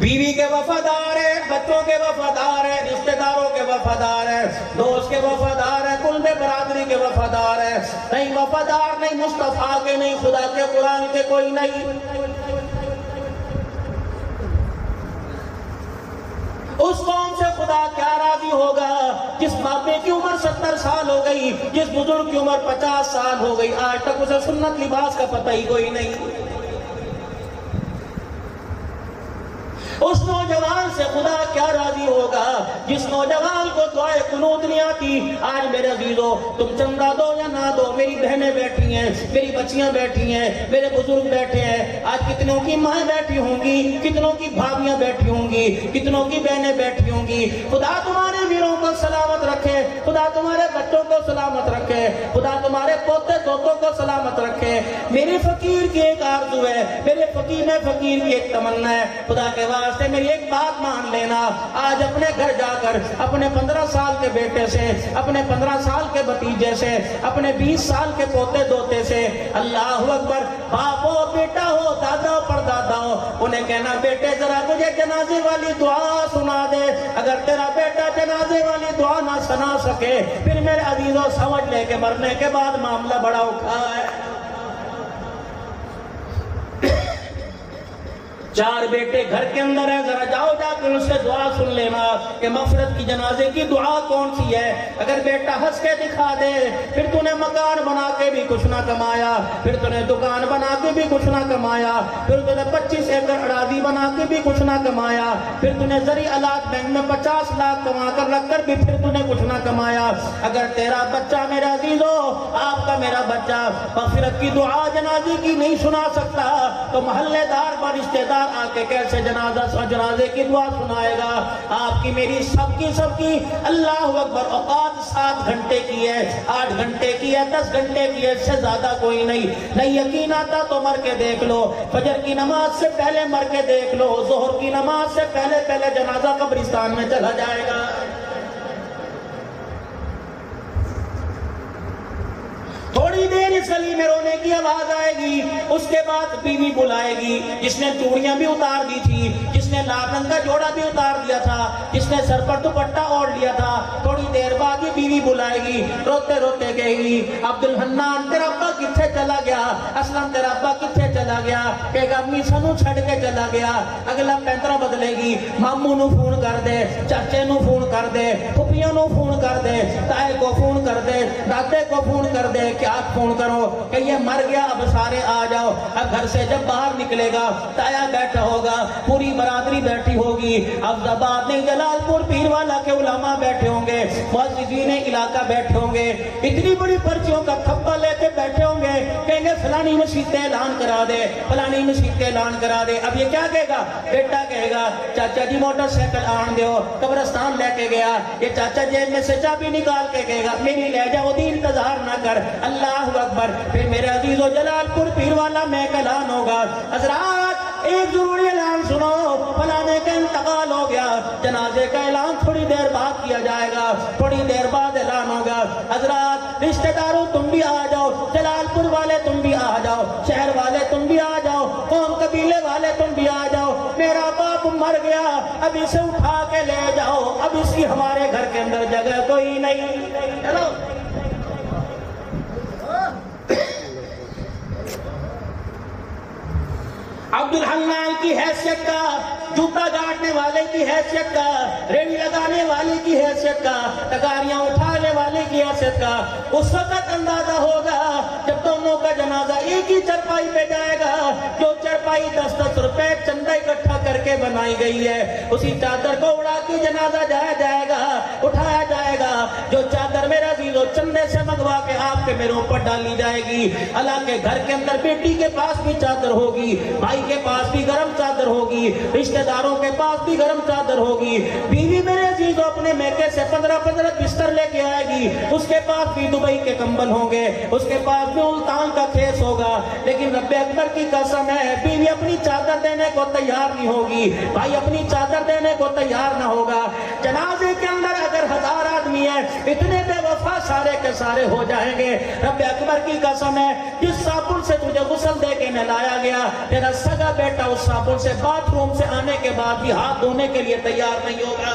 بیوی کے وفادار ہے، بچوں کے وفادار ہے، رشتہ داروں کے وفادار ہے، دوست کے وفادار ہے، کل میں برادری کے وفادار ہے، نہیں وفادار نہیں مصطفیٰ کے، نہیں خدا کے قرآن کے، کوئی نہیں۔ اس قوم سے خدا کیا راضی ہوگا جس بابے کی عمر 70 سال ہو گئی، جس بزرگ کی عمر 50 سال ہو گئی، آج تک اسے سنت لباس کا پتہ ہی کوئی نہیں۔ اس نوجوان سے خدا کیا راضی ہوگا جس نوجوان کو دعائے قنوت نہیں آتی۔ آج میرے عزیزو، تم چندہ دو یا نہ دو، میری بہنیں بیٹھی ہیں، میری بچیاں بیٹھی ہیں، میرے بزرگ بیٹھے ہیں، آج کتنوں کی ماں بیٹھی ہوں گی، کتنوں کی بھابیاں بیٹھی ہوں گی، کتنوں کی بہنیں بیٹھی ہوں گی۔ خدا تمہارے ویروں کو سلامت رکھے، خدا تمہارے بچوں کو سلامت رکھے، خدا تمہارے پوتے دوتوں کو سلامت رکھے۔ میرے فقیر کی ایک آرزو ہے، میرے فقیر کی ایک تمنا ہے، خدا کے واسطے میری ایک بات مان لینا، آج اپنے گھر جا کر اپنے 15 سال کے بیٹے سے، اپنے 15 سال کے بھتیجے سے، اپنے 20 سال کے پوتے دوتے سے، اللہ اکبر، باپ ہو بیٹا ہو دادا ہو پردادا ہو، انہیں کہنا بیٹے ذرا مجھے جنازے والی دعا سنا دے۔ اگر تیرا بیٹا جنازے والی دعا نہ سنا سکے، پھر میرے عزیزوں سمجھ لے کہ مرنے کے بعد معاملہ بڑا اوکھا ہے۔ 4 بیٹے گھر کے اندر ہیں، ذرا جاؤ جا کر ان سے دعا سن لینا کہ مغفرت کی جنازے کی دعا کون سی ہے۔ اگر بیٹا ہنس کے دکھا دے، پھر تو نے مکان بنا کے بھی کچھ نہ کمایا، پھر تو نے دکان بنا کے بھی کچھ نہ کمایا، پھر تو نے 25 ایکڑ اراضی بنا کے بھی کچھ نہ کمایا، پھر تو نے زرعی آلات بینک میں 50 لاکھ کما کر رکھ کر بھی پھر تو نے کچھ نہ کمایا۔ اگر تیرا بچہ میرا عزیزو، آپ کا میرا بچہ مغفرت کی دعا جنازے کی نہیں سنا سکتا، تو محلے دار و رشتہ دار آ کے کیسے جنازے کی دعا سنائے گا؟ آپ کی میری سب کی اللہ اکبر اوقات 7 گھنٹے کی ہے، 8 گھنٹے کی ہے، 10 گھنٹے کی ہے، اس سے زیادہ کوئی نہیں یقین آتا تو مر کے دیکھ لو، فجر کی نماز سے پہلے مر کے دیکھ لو، ظہر کی نماز سے پہلے جنازہ قبرستان میں چلا جائے گا۔ تھوڑی دیر اس گلی میں رونے کی آواز آئے گی، اس کے بعد بیوی بلائے گی، جس نے چوڑیاں بھی اتار دی تھی، جس نے لال رنگ کا جوڑا بھی اتار دیا تھا، جس نے سر پر دوپٹہ اوڑھ لیا تھا، تھوڑی دیر بعد ہی بیوی بلائے گی، روتے روتے کہے گی عبدالحنان تیرا ابا کتھے چلا گیا، اسلم تیرا ابا کتھے چلا گیا، کہے گا امی سنو چھڑ کے چلا گیا۔ اگلا پینترا بدلے گی، ماموں نو فون کر دے، چاچے نو فون کر دے، پھپھیوں نو فون کر دے، تائے کو فون کر دے، دادے کو فون کر دے، کیا فون کرو کہ یہ مر گیا، اب سارے آ جاؤ۔ اب گھر سے جب باہر نکلے گا، تایا بیٹھا ہوگا، پوری برادری بیٹھی ہوگی، عبدالآباد نہیں جلال پور پیر والا کے علماء بیٹھے ہوں گے، معززین علاقہ بیٹھے ہوں گے، اتنی بڑی پرچیوں کا تھپا لے کے بیٹھے ہوں گے، کہیں گے فلانی مسجد اعلان کرا دے، فلانی مسجد اعلان کرا دے۔ اب یہ کیا کہے گا؟ بیٹا کہے گا چاچا جی موٹر سائیکل آن دیو، قبرستان لے کے گیا، یہ چاچا جیب میں سے چابی نکال کے کہے گا میری لے جاؤ دی انتظار نہ کر، اللہ اکبر۔ پھر میرے عزیز و جلال پور پیر والا میں اعلان ہوگا، حضرات ایک ضروری اعلان سنو، فلانے کا انتقال ہو گیا، جنازے کا اعلان تھوڑی دیر بعد کیا جائے گا، تھوڑی دیر بعد اعلان ہوگا، حضرات رشتہ داروں تم بھی آ جاؤ، جلال پور والے تم بھی آ جاؤ، شہر والے تم بھی آ جاؤ، قوم قبیلے والے تم بھی آ جاؤ، میرا باپ مر گیا، اب اسے اٹھا کے لے جاؤ، اب اس کی ہمارے گھر کے اندر جگہ کوئی نہیں۔ چلو عبدالحنان کی حیثیت کا، جوتا گاڑنے والے کی حیثیت کا، ریڑھی لگانے والے کی حیثیت کا، تکاریاں اٹھانے والے کی حیثیت کا اس وقت اندازہ ہوگا جب دونوں کا جنازہ ایک ہی چرپائی پہ جائے گا۔ جو چرپائی 10-10 روپے چندہ اکٹھا کر کے بنائی گئی ہے، اسی چادر کو اڑا کے جنازہ جایا جائے گا، اٹھایا جائے گا۔ جو چادر میرا عزیزو چندے سے منگوا کے آپ کے میروں پر ڈالی جائے گی، حالانکہ گھر کے اندر بیٹی کے پاس بھی چادر ہوگی، بھائی کے پاس بھی گرم چادر ہوگی، رشتہ داروں کے پاس بھی گرم چادر ہوگی، بیوی میرے عزیزو اپنے میکے سے 15 بستر لے کے آئے گی، اس کے پاس بھی دبئی کے کمبل ہوں گے، اس کے پاس بھی ملتان کا کھیس ہوگا، لیکن رب اکبر کی قسم ہے بیوی اپنی چادر دینے کو تیار نہیں ہوگی، بھائی اپنی چادر دینے کو تیار نہ ہوگا۔ جنازے کے اندر اگر 1000 آدمی ہے، اتنے بے وفا سارے کے سارے ہو جائیں گے۔ رب اکبر کی قسم ہے، جس صابن سے تجھے غسل دے کے نہلایا گیا، تیرا سگا بیٹا اس صابن سے باتھ روم سے آنے کے بعد بھی ہاتھ دھونے کے لیے تیار نہیں ہوگا۔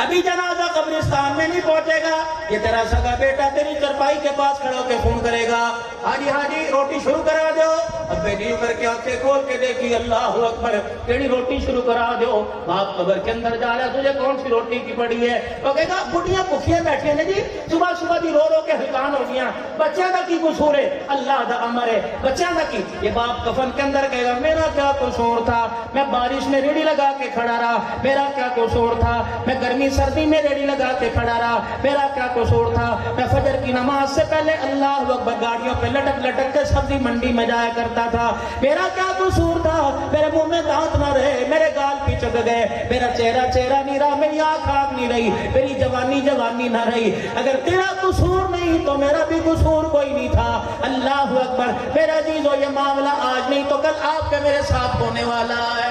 ابھی جنازہ قبرستان میں نہیں پہنچے گا، یہ تیرا سگا بیٹا تیری چرپائی کے پاس کھڑا ہو کے فون کرے گا، حاجی حاجی روٹی شروع کرا دو۔ اب بیٹی کر کے آنکھیں کھول کے دیکھی، اللہ اکبر، کیڑی روٹی شروع کرا دو۔ باپ قبر کے اندر جا رہا ہے، تجھے کون سی روٹی کی پڑی ہے؟ وہ کہے گا بڑھیاں بھوکیاں بیٹھے ہیں جی، صبح صبح دی رو رو کے حیران ہو گیا، بچیاں دا کی قصور ہے؟ اللہ دا امر ہے، بچیاں دا کی۔ یہ باپ کفن کے اندر کہے گا میرا کیا قصور تھا، میں بارش میں ریڑھی لگا کے کھڑا رہا، میرا کیا قصور تھا، میں گرمی سردی میں ریڑھی لگا کے کھڑا رہا، میرا کیا قصور تھا، میں فجر کی نماز سے پہلے اللہ اکبر گاڑیوں پہ لٹک لٹک کے سبزی منڈی میں جایا کرتا تھا، میرا کیا قصور تھا، میرے منہ میں دانت نہ رہے، میرے گال پچک گئے، میرا چہرہ چہرہ نہیں رہا، میری آنکھ آنکھ نہیں رہی، میری جوانی جوانی نہ رہی۔ اگر تیرا قصور نہیں تو میرا بھی قصور کوئی نہیں تھا۔ اللہ اکبر، میرا عزیزو، یہ معاملہ آج نہیں تو کل آپ کے میرے ساتھ ہونے والا ہے۔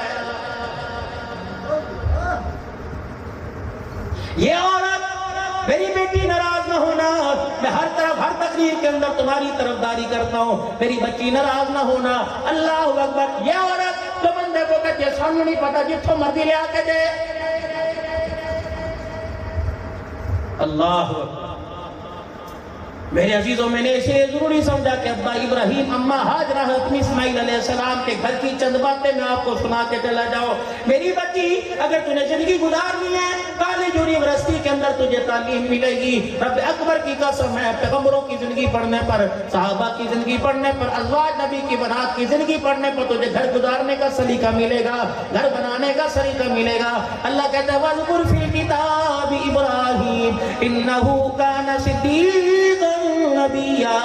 یہ عورت، میری بیٹی ناراض نہ ہونا، میں ہر طرف ہر تقریر کے اندر تمہاری طرفداری کرتا ہوں، میری بچی ناراض نہ ہونا۔ اللہ اکبر، یہ عورت جو بندے کو کہتی ہے سانو نہیں پتا جتھوں مرضی لے آ کے دے۔ اللہ اکبر، میرے عزیزوں، میں نے اسے ضروری سمجھا کہ ابا ابراہیم، اماں ہاجرہ، اپنی اسماعیل علیہ السلام کے گھر کی چند باتیں میں آپ کو سنا کے چلا جاؤ۔ میری بچی، اگر تجھے زندگی گزارنی ہے، کالج اور یونیورسٹی کے اندر تجھے تعلیم ملے گی۔ رب اکبر کی قسم ہے، پیغمبروں کی زندگی پڑھنے پر، صحابہ کی زندگی پڑھنے پر، ازواج نبی کی بنات کی زندگی پڑھنے پر تجھے گھر گزارنے کا سلیقہ ملے گا، گھر بنانے کا سلیقہ ملے گا۔ اللہ کہتا ہے وَاذْكُرْ فِي الْكِتَابِ إِبْرَاهِيمَ إِنَّهُ كَانَ صِدِّيقًا نبیّا۔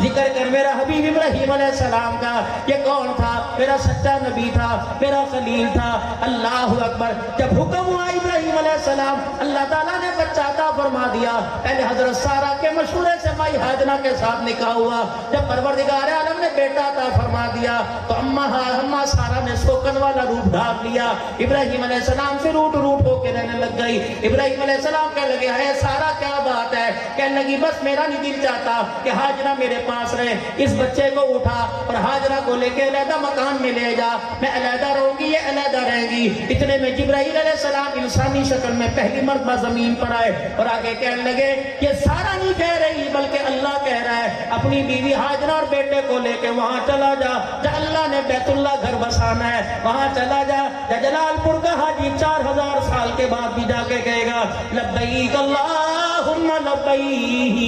ذکر کر میرا حبیب ابراہیم علیہ السلام کا، یہ کون تھا؟ میرا سچا نبی تھا، میرا خلیل تھا۔ اللہ اکبر، جب حکم ہوا ابراہیم علیہ السلام، اللہ تعالیٰ نے بچہ عطا فرما دیا۔ پہلے حضرت سارہ کے مشورے سے مائی ہاجرہ کے ساتھ نکاح ہوا، جب پروردگار عالم نے بیٹا عطا فرما دیا تو اماں سارہ نے سوکن والا روپ ڈھال لیا، ابراہیم علیہ السلام سے روٹ روٹ ہو کے رہنے لگ گئی۔ ابراہیم علیہ السلام کہنے لگے اے سارہ کیا بات ہے؟ کہنے لگی بس میرا نہیں دل چاہتا کہ ہاجرہ میرے پاس رہے، اس بچے کو اٹھا اور ہاجرہ کو لے کے علیحدہ مکان میں لے جا، میں علیحدہ رہوں گی، یہ علیحدہ رہیں گی۔ اتنے میں جبرائیل علیہ السلام انسانی شکل میں پہلی مرتبہ زمین پر آئے اور آگے کہنے لگے یہ سارا نہیں کہہ رہی بلکہ اللہ کہہ رہا ہے، اپنی بیوی ہاجرہ اور بیٹے کو لے کے وہاں چلا جا، جہاں اللہ نے بیت اللہ گھر بسانا ہے وہاں چلا جا۔ جلال پور کا حاجی 4000 سال کے بعد بھی جا کے کہے گا لبیک اللہم لبیک۔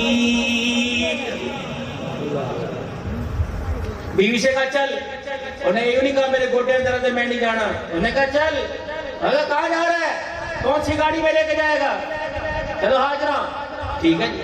بیوی سے کہا چل، انہیں یوں نہیں کہا میرے گوٹے درد ہے میں نہیں جانا، انہیں کہا چل، اگر کہاں جا رہا ہے، کون سی گاڑی میں لے کے جائے گا؟ چلو ہاجرہ، ٹھیک ہے جی۔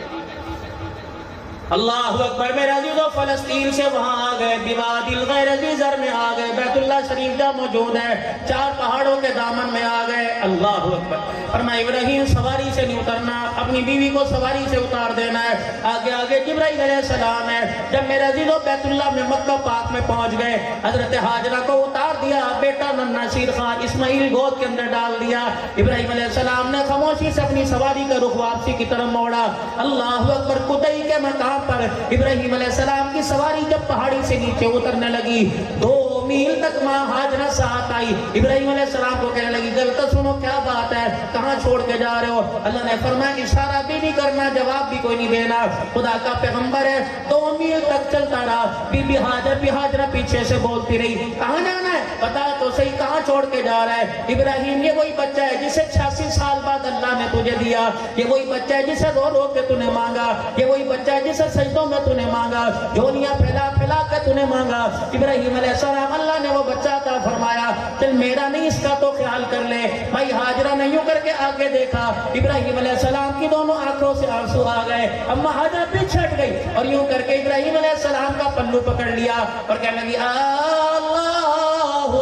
اللہ اکبر، میرے عزیزو، فلسطین سے وہاں آ گئے، بوادی الغیر ذی زر میں آ گئے، بیت اللہ شریف جہاں موجود ہے، 4 پہاڑوں کے دامن میں آ گئے۔ اللہ اکبر، فرمایا ابراہیم سواری سے نہیں اترنا، اپنی بیوی کو سواری سے اتار دینا ہے۔ آگے آگے جبرائیل علیہ السلام ہے۔ جب میرے عزیزو بیت اللہ میں مکہ پاک میں پہنچ گئے، حضرت ہاجرہ کو اتار دیا، بیٹا ننھا شیر خان اسماعیل گود کے اندر ڈال دیا۔ ابراہیم علیہ السلام نے خاموشی سے اپنی سواری کا رخ واپسی کی طرف موڑا۔ اللہ اکبر، قدئی کے مقام پر ابراہیم علیہ السلام کی سواری جب پہاڑی سے نیچے اترنے لگی، 2 میل تک ماں ہاجرہ ساتھ آئی، ابراہیم علیہ السلام کو کہنے لگی ذرا سنو کیا بات ہے، کہاں چھوڑ کے جا رہے ہو؟ اللہ نے فرمایا اشارہ بھی نہیں کرنا، جواب بھی کوئی نہیں دینا، خدا کا پیغمبر ہے۔ 2 میل تک چلتا رہا، بی بی ہاجرہ پیچھے سے بولتی رہی کہاں جانا ہے، بتا تو صحیح کہاں چھوڑ کے جا رہا ہے؟ ابراہیم یہ وہی بچہ ہے جسے 86 سال بعد اللہ نے تجھے دیا، یہ وہی بچہ ہے جسے رو رو کے تو نے مانگا، یہ وہی بچہ ہے جسے سجدوں میں تو نے مانگا، جھولیاں پھیلا پھیلا کے تو نے مانگا۔ ابراہیم علیہ السلام، اللہ نے وہ بچہ عطا فرمایا، چل میرا نہیں اس کا تو خیال کر لے۔ بھائی ہاجرہ نے یوں کر کے آگے دیکھا، ابراہیم علیہ السلام کی دونوں آنکھوں سے آنسو آ گئے، اما ہاجرہ پیچھے ہٹ گئی اور یوں کر کے ابراہیم علیہ السلام کا پلو پکڑ لیا اور کہنے لگی اللہ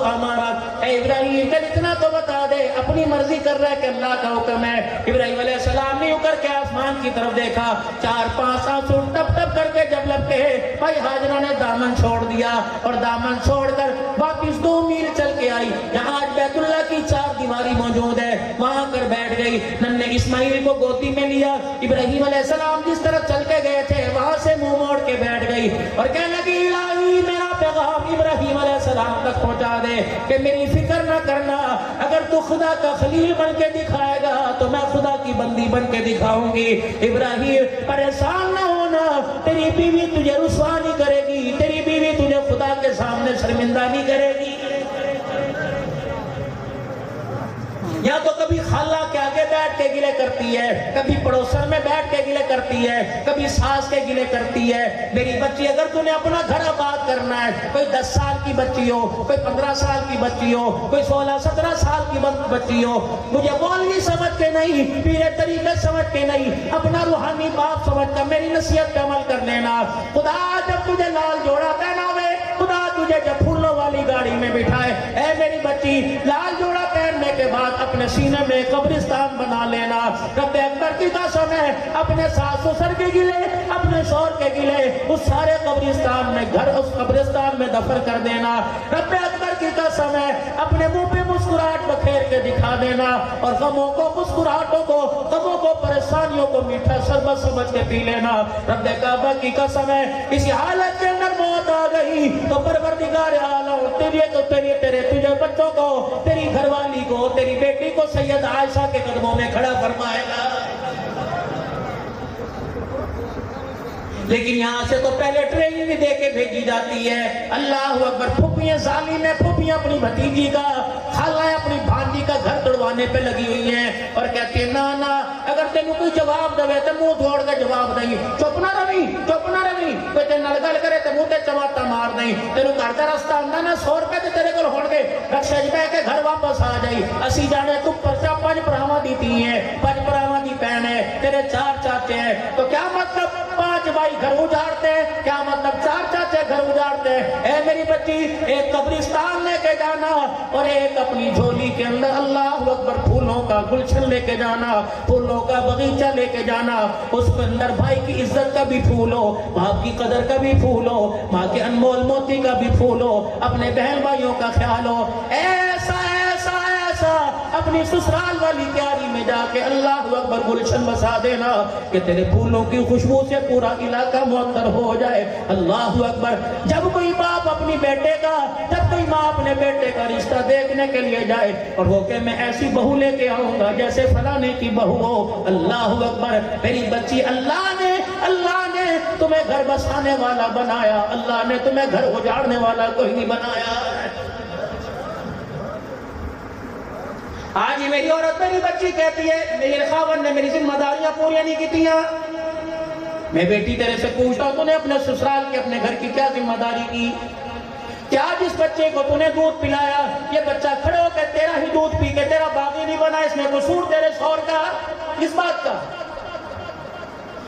امرک، اے ابراہیم چل اتنا تو بتا دے، اپنی مرضی کر رہا ہے کہ اللہ کا حکم ہے۔ ابراہیم علیہ السلام نے اکر کے آسمان کی طرف دیکھا، 4-5 آنسو ٹپ ٹپ کر کے جب لپکے، بھائی ہاجرہ نے دامن چھوڑ دیا اور دامن چھوڑ کر واپس 2 میل چل کے آئی، جہاں آج بیت اللہ کی 4 دیواری موجود ہے، وہاں کر بیٹھ گئی، ننھے اسماعیل کو گودی میں لیا۔ ابراہیم علیہ السلام جس طرف چل کے گئے تھے وہاں سے منہ موڑ کے بیٹھ گئی اور کہنے لگی الہی میرا پیغام ابراہیم علیہ السلام تک پہنچا دے کہ میری فکر نہ کرنا، اگر تو خدا کا خلیل بن کے دکھائے گا تو میں خدا کی بندی بن کے دکھاؤں گی۔ ابراہیم پریشان نہ ہونا، تیری بیوی تجھے رسوا نہیں کرے گی، تیری بیوی تجھے خدا کے سامنے شرمندہ نہیں کرے گی۔ یا تو کبھی خالہ کے آگے بیٹھ کے گلے کرتی ہے، کبھی پڑوسن میں بیٹھ کے گلے کرتی ہے، کبھی ساس کے گلے کرتی ہے۔ میری بچی اگر تُو نے اپنا گھر آباد کرنا ہے، کوئی 10 سال کی بچی ہو، کوئی 15 سال کی بچی ہو، کوئی 16-17 سال کی بچی ہو، مجھے مولوی سمجھ کے نہیں، پیر طریقہ سمجھ کے نہیں، اپنا روحانی باپ سمجھ کر میری نصیحت پہ عمل کر لینا۔ خدا جب تجھے لال جوڑا پہناوے، خدا تجھے جب پھولوں والی گاڑی میں بٹھائے، اے میری بچی لال جوڑا پہننے کے بعد اپنے سینے میں قبرستان بنا لینا۔ رب اکبر کی قسم ہے، اپنے ساس سسر کے گلے، اپنے شوہر کے گلے اس سارے قبرستان میں گھر اس قبرستان میں دفن کر دینا۔ رب اکبر کی قسم ہے، اپنے منہ پہ مسکراہٹ بکھیر کے دکھا دینا اور غموں کو، مسکراہٹوں کو، غموں کو، پریشانیوں کو میٹھا شربت سمجھ کے پی لینا۔ رب کعبہ کی قسم ہے، اسی حالت کے اندر موت آ گئی تو پروردگار عالم تجھے بچوں کو، تیری گھر والی کو، تیری بیٹی کو سید عائشہ کے قدموں میں کھڑا فرمائے گا۔ لیکن یہاں سے تو پہلے ٹریننگ دے کے بھیجی جاتی ہے۔ اللہ اکبر، پھوپھیاں ظالم ہیں، پھوپھیاں اپنی بھتیجی کا، خالہ اپنی بھانجی کا گھر توڑوانے پہ لگی ہوئی ہیں اور کہتے ہیں نا اگر تینوں کوئی جواب دے تو منہ دھوڑ کے جواب نہیں، چپ نہ روی، چپ نہ روی، کوئی تے نال گل کرے تو منہ تے چماٹا مار نہیں، تینوں گھر دا رستہ آندا نا 100 روپے تے تیرے کول ہون گے، رکشے وچ بیٹھ کے گھر واپس آ جائی۔ اسی جانے تو پرچا 5 بھراواں دی تھی ہے، 5 بھراواں دی بہن ہے، تیرے 4 چاچے ہیں، تو کیا مطلب 5 بھائی گھر اجاڑتے ہیں، کیا مطلب 4 چاچے گھر اجاڑتے ہیں؟ اے میری بچی، ایک قبرستان لے کے جانا اور ایک اپنی جھولی کے اندر اللہ اکبر پھولوں کا گلشن لے کے جانا، پھولوں کا باغیچہ لے کے جانا، اس کے اندر بھائی کی عزت کا بھی پھول ہو، باپ کی قدر کا بھی پھول ہو، ماں کے انمول موتی کا بھی پھول ہو، اپنے بہن بھائیوں کا خیال ہو، ایسا ایسا ایسا اپنی سسرال والی کیاری میں جا کے اللہ اکبر گلشن بسا دینا کہ تیرے پھولوں کی خوشبو سے پورا علاقہ معطر ہو جائے۔ اللہ اکبر، جب کوئی باپ اپنی بیٹے کا، جب کوئی ماں اپنے بیٹے کا رشتہ دیکھنے کے لیے جائے اور وہ کہ میں ایسی بہو لے کے آؤں گا جیسے فلانے کی بہو ہو، اللہ اکبر، میری بچی اللہ نے تمہیں گھر بسانے والا بنایا، اللہ نے تمہیں گھر اجاڑنے والا کوئی نہیں بنایا۔ آج ہی میری عورت میری بچی کہتی ہے میرے خاوند نے میری ذمہ داریاں پوریاں نہیں کی تھیں۔ میں بیٹی تیرے سے پوچھتا ہوں تو نے اپنے سسرال کی، اپنے گھر کی کیا ذمہ داری کی؟ کیا جس بچے کو تو نے دودھ پلایا یہ بچہ کھڑے ہو کے تیرا ہی دودھ پی کے تیرا باغی نہیں بنا، اس میں قصور تیرے شوہر کا؟ کس بات کا؟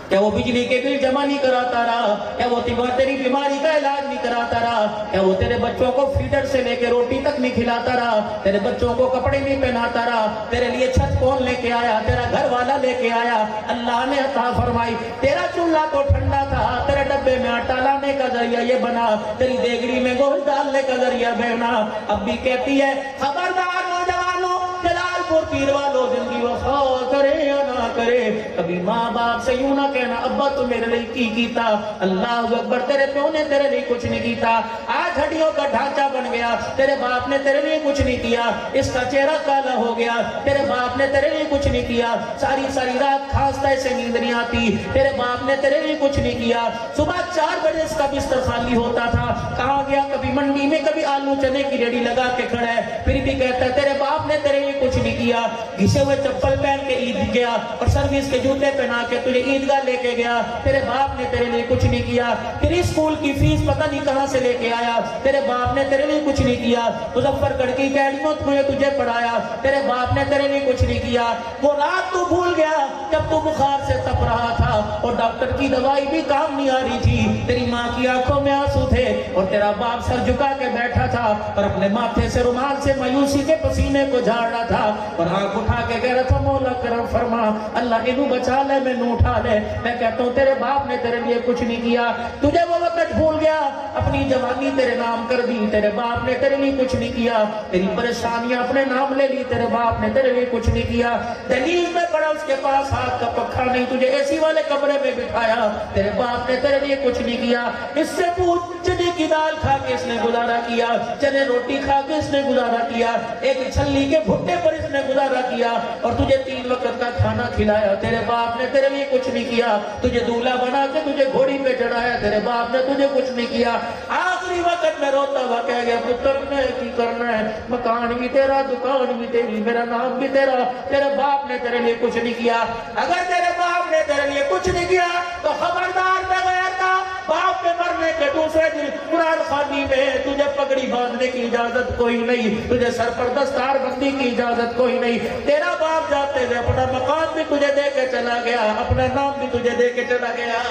کیا وہ بجلی کے بل جمع نہیں کراتا رہا؟ کیا وہ تیری بیماری کا علاج نہیں کراتا رہا؟ کیا وہ تیرے بچوں کو فیڈر سے لے کے روٹی تک نہیں کھلاتا رہا؟ تیرے بچوں کو کپڑے نہیں پہناتا رہا؟ تیرے لیے چھت کون لے کے آیا؟ تیرا گھر والا لے کے آیا؟ اللہ نے عطا فرمائی، تیرا چولہا تو ٹھنڈا تھا، تیرے ڈبے میں آٹا لانے کا ذریعہ یہ بنا، تیری دیگڑی میں گوشت ڈالنے کا ذریعہ بنا۔ اب بھی کہتی ہے خبردار نوجوانوں، جلال پور پیر والوں، زندگی وفا کرے یا نہ کرے، کبھی ماں باپ سے یوں نہ کہنا ابا تو میرے لئے کی کیتا، اللہ اکبر، تیرے پیو نے تیرے لئے کچھ نہیں کیتا، آج ہڈیوں کا ڈھانچہ بن گیا، تیرے باپ نے تیرے لئے کچھ نہیں کیا، اس کا چہرہ کالا ہو گیا، تیرے باپ نے تیرے لئے کچھ نہیں کیا، ساری رات کھانستا اسے نیند نہیں آتی، تیرے باپ نے تیرے لئے کچھ نہیں کیا، صبح 4 بجے اس کا بستر خالی ہوتا تھا، کہاں گیا؟ کبھی منڈی میں، کبھی آلو چنے کی ریڑھی لگا کے کھڑا ہے، پھر بھی کہتا ہے تیرے باپ نے تیرے لئے کچھ نہیں کیا, گھسے ہوئے چپل پہن کے عید گیا اور سروس کے جوتے پہنا کے تجھے عیدگاہ لے کے گیا, تیرے باپ نے تیرے لیے کچھ نہیں کیا. تیری اسکول کی فیس پتہ نہیں کہاں سے لے کے آیا, تیرے باپ نے تیرے لیے کچھ نہیں کیا. مظفر گڑھ کی اکیڈمیوں میں تجھے پڑھایا, تیرے باپ نے تیرے لیے کچھ نہیں کیا. وہ رات تو بھول گیا جب تو بخار سے تپ رہا تھا اور ڈاکٹر کی دوائی بھی کام نہیں آ رہی تھی. تیری ماں کی آنکھوں میں آنسو تھے اور تیرا باپ سر جھکا کے بیٹھا تھا اور اپنے ماتھے سے رومال سے مایوسی کے پسینے کو جھاڑ رہا تھا اور آنکھ اٹھا کے کہہ رہا تھا مولا کرم فرما, اللہ انہوں بچا لے, میں نو اٹھا لے. میں کہتا ہوں تیرے باپ نے تیرے لیے کچھ نہیں کیا. تجھے وہ وقت بھول گیا, اپنی جوانی تیرے نام کر دی, تیرے باپ نے تیرے لیے کچھ نہیں کیا. تیری پریشانیاں اپنے نام لے لی, تیرے باپ نے تیرے لیے کچھ نہیں کیا. دہلیز میں پڑا, اس کے پاس ہاتھ کا پکھا نہیں, تجھے اے سی والے کمرے میں بٹھایا, تیرے باپ نے تیرے لیے کچھ نہیں کیا. اس سے پوچھ, چنے کی دال کھا کے اس نے گزارا کیا, چنے روٹی کھا کے اس نے گزارا کیا, ایک چھلی کے بھٹے پر اس نے گزارا کیا اور تجھے 3 وقت کا کھانا کھلایا. تیرے باپ نے تیرے لیے کچھ نہیں کیا. تجھے دولہا بنا کے تجھے گھوڑی پہ چڑھایا, تیرے باپ نے تجھے کچھ نہیں کیا. آخری وقت میں روتا ہوا کہہ گیا, پتر میں کی کرنا ہے, مکان بھی تیرا, دکان بھی تیری, میرا نام بھی تیرا, تیرے باپ نے تیرے لیے کچھ نہیں کیا. اگر تیرے باپ نے تیرے لیے کچھ نہیں کیا تو خبردار بغیر تھا باپ کے مرنے کے دوسرے دن قرآن خوانی میں تجھے پگڑی باندھنے کی اجازت کوئی نہیں, تجھے سر پر دستار بندی کی اجازت کوئی نہیں. تیرا باپ جاتے ہوئے اپنا مکان بھی تجھے دے کے چلا گیا, اپنا نام بھی تجھے دے کے چلا گیا.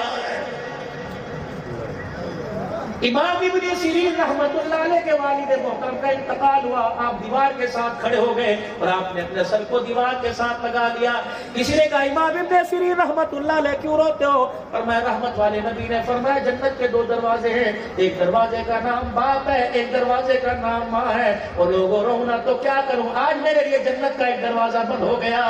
امام ابن سیرین رحمت اللہ علیہ کے والد محترم کا انتقال ہوا, آپ دیوار کے ساتھ کھڑے ہو گئے اور آپ نے اپنے سر کو دیوار کے ساتھ لگا لیا. کسی نے کہا امام ابن سیرین رحمت اللہ علیہ کیوں روتے ہو؟ فرمایا رحمت والے نبی نے فرمایا جنت کے 2 دروازے ہیں, ایک دروازے کا نام باپ ہے, ایک دروازے کا نام ماں ہے. اور لوگوں رونا تو کیا کروں, آج میرے لیے جنت کا ایک دروازہ بند ہو گیا.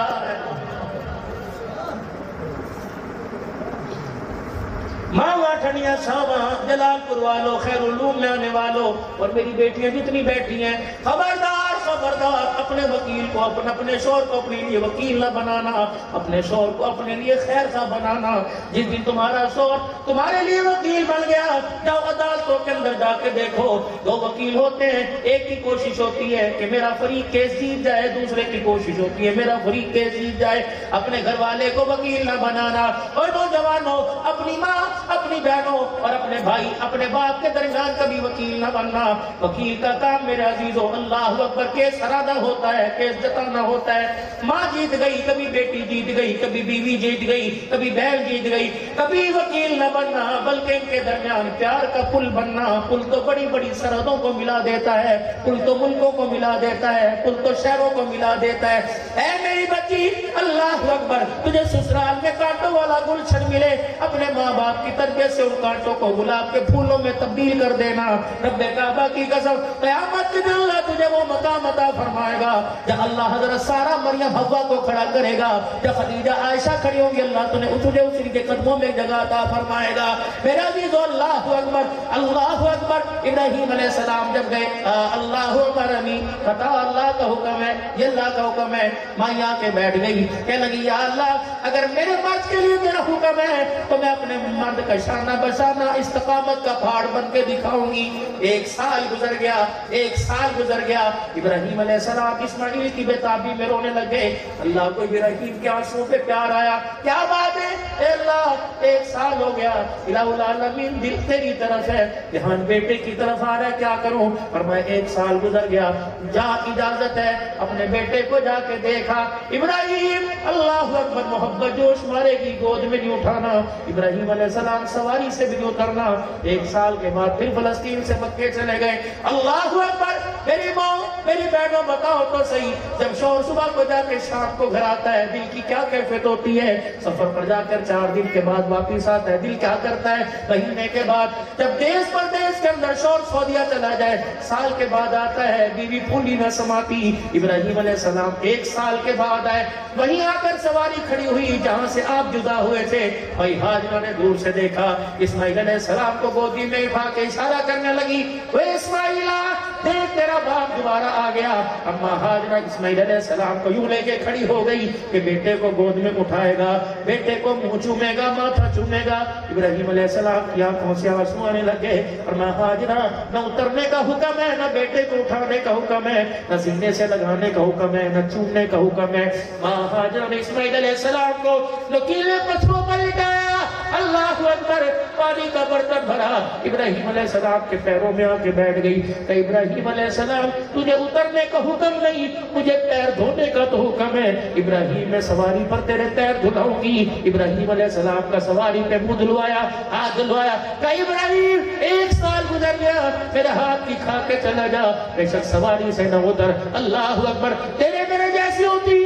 ماں ٹھنڈیاں ساواں, جلال پور والوں, خیر علوم میں آنے والوں اور میری بیٹیاں جتنی بیٹھی ہیں, خبردار خبردار, اپنے وکیل کو, اپنے شوہر کو اپنے لیے وکیل نہ بنانا, اپنے شوہر کو اپنے لیے خیر خواہ بنانا. جس دن تمہارا شوہر تمہارے لیے وکیل بن گیا, جاؤ عدالتوں کے اندر جا کے دیکھو, 2 وکیل ہوتے ہیں, ایک کی کوشش ہوتی ہے کہ میرا فریق کیس جیت جائے, دوسرے کی کوشش ہوتی ہے میرا فریق کیس جیت جائے. اپنے گھر والے کو وکیل نہ بنانا. اور نوجوانوں, اپنی ماں, اپنی بہنوں اور اپنے بھائی, اپنے باپ کے درمیان کبھی وکیل نہ بننا. وکیل کا کام میرے عزیزوں, اللہ اکبر, کیس ہرانا ہوتا ہے, کیس جتانا ہوتا ہے. ماں جیت گئی, کبھی بیٹی جیت گئی, کبھی بیوی جیت گئی, کبھی بہن جیت گئی. کبھی وکیل نہ بننا بلکہ ان کے درمیان پیار کا پل بننا. پل تو بڑی بڑی سرحدوں کو ملا دیتا ہے, پل تو ملکوں کو ملا دیتا ہے, پل تو شہروں کو ملا دیتا ہے. اے میری بچی, اللہ اکبر, تجھے سسرال میں کانٹوں والا گلشن ملے, اپنے ماں باپ کی تربیت سے ان کانٹوں کو گلاب کے پھولوں میں تبدیل کر دینا. رب کعبہ کی قسم, قیامت کے دن اللہ تجھے وہ مقام عطا فرمائے گا جہاں اللہ حضرت سارا مریم حوا کو کھڑا کرے گا, جب خدیجہ عائشہ کھڑی ہوں گی, اللہ تجھے اسی کے قدموں میں جگہ عطا فرمائے گا. میرا عزیزو, اللہ اکبر, اللہ اکبر. ابراہیم علیہ السلام جب گئے, اللہ مرمی بتا, اللہ کا حکم ہے, یہ اللہ کا حکم ہے. ماں یہاں کے بیٹھ گئی, کہنے لگی یا اللہ, اگر میرے مرد کے لیے تیرا حکم ہے تو میں اپنے مرد کا شانہ بشانہ استقامت کا پہاڑ بن کے دکھاؤں گی. 1 سال گزر گیا, 1 سال گزر گیا. ابراہیم علیہ السلام اسماعیل کی بےتابی میں رونے لگے. اللہ کو ابراہیم کے آنسوں پہ پیار آیا. کیا بات ہے اے اللہ, 1 سال ہو گیا, الہ العالمین دل تیری طرف ہے, دھیان بیٹے کی طرف آ رہا ہے, کیا کروں؟ فرمایا 1 سال گزر گیا, جا اجازت ہے, اپنے بیٹے کو جا کے دیکھا. ابراہیم, اللہ اکبر, محبت جوش مارے گی, گود میں نہیں اٹھانا. ابراہیم علیہ السلام سواری سے بھی نہیں اترنا. 1 سال کے بعد پھر فلسطین سے مکے چلے گئے. اللہ اکبر. میری ماں, میری بہنوں, بتاؤ تو صحیح, جب شوہر صبح کو جا کے شام کو گھر آتا ہے, دل کی کیا کیفیت ہوتی ہے؟ سفر پر جا کر 4 دن کے بعد واپس آتا ہے, دل کیا کرتا ہے؟ مہینے کے بعد جب دیس پردیس کے اندر شوہر سعودیہ چلا جائے, سال کے بعد آتا ہے, بیوی پھولی نہ سماتی. ابراہیم علیہ السلام 1 سال کے بعد آئے, وہیں آ کر سواری کھڑی ہوئی جہاں سے آپ جدا ہوئے تھے. بھائی ہاجرہ نے دور سے دیکھا, اسماعیل علیہ السلام کو گودی میں اٹھا کے اشارہ کرنے لگی, وہ اسماعیلہ, دیکھ تیرا باپ دوبارہ آ گیا. اما ہاجرہ اسماعیل علیہ السلام کو یوں لے کے کھڑی ہو گئی کہ بیٹے کو گود میں اٹھائے گا, بیٹے کو منہ چومے گا, ماتھا چومے گا. ابراہیم علیہ السلام کی آنکھوں سے آنسو آنے لگے. اور میں ہاجرہ نہ اترنے کا حکم ہے, نہ بیٹے کو اٹھانے کا حکم ہے, نہ سینے سے لگانے کا حکم ہے, نہ چومنے کا حکم ہے. ماں ہاجرہ نے اسماعیل علیہ السلام کو نکیلے پتھروں پر لٹایا. اللہ اکبر. پانی کا برتن بھرا, ابراہیم علیہ السلام کے پیروں میں آ کے بیٹھ گئی. کہ ابراہیم علیہ السلام تجھے اترنے کا حکم نہیں, مجھے پیر دھونے کا تو حکم ہے. ابراہیم میں سواری پر تیرے پیر دھلاؤں گی. ابراہیم علیہ السلام کا سواری پہ منہ دھلوایا, ہاتھ دھلوایا. کہ ابراہیم 1 سال گزر گیا, میرے ہاتھ کی کھا کے چلا جا, بے شک سواری سے نہ اتر. اللہ اکبر. تیرے میرے جیسی ہوتی.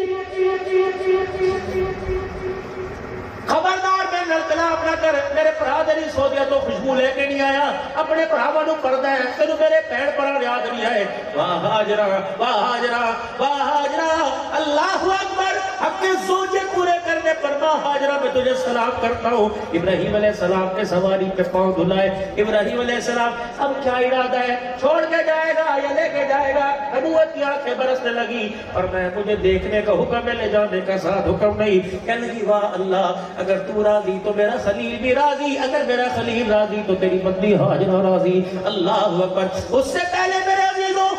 خبردار میں نلکلاب نہ کر. میرے پڑھا دری سو دیا تو خوشبو لے کے نہیں آیا, اپنے پڑھاوا نو پردہ ہے, تینوں میرے پیر پر یاد نہیں آئے. واہ ہاجرہ, واہ ہاجرہ, واہ ہاجرہ. اللہ اکبر. حق کے زوجے پورے کرنے پر ماں ہاجرہ میں تجھے سلام کرتا ہوں. ابراہیم علیہ السلام کے سواری پہ پاؤں دھلائے. ابراہیم علیہ السلام اب کیا ارادہ ہے, چھوڑ کے جائے گا یا لے کے جائے گا؟ نبوت کی آنکھیں برسنے لگی. اور میں مجھے دیکھنے کا حکم ہے, لے جانے کا ساتھ حکم نہیں. کہنے لگی واہ اللہ, اگر تو راضی تو میرا خلیل بھی راضی, اگر میرا خلیل راضی تو تیری بندی ہاجرہ راضی. اللہ اکبر. اس سے پہلے میرے عزیزوں,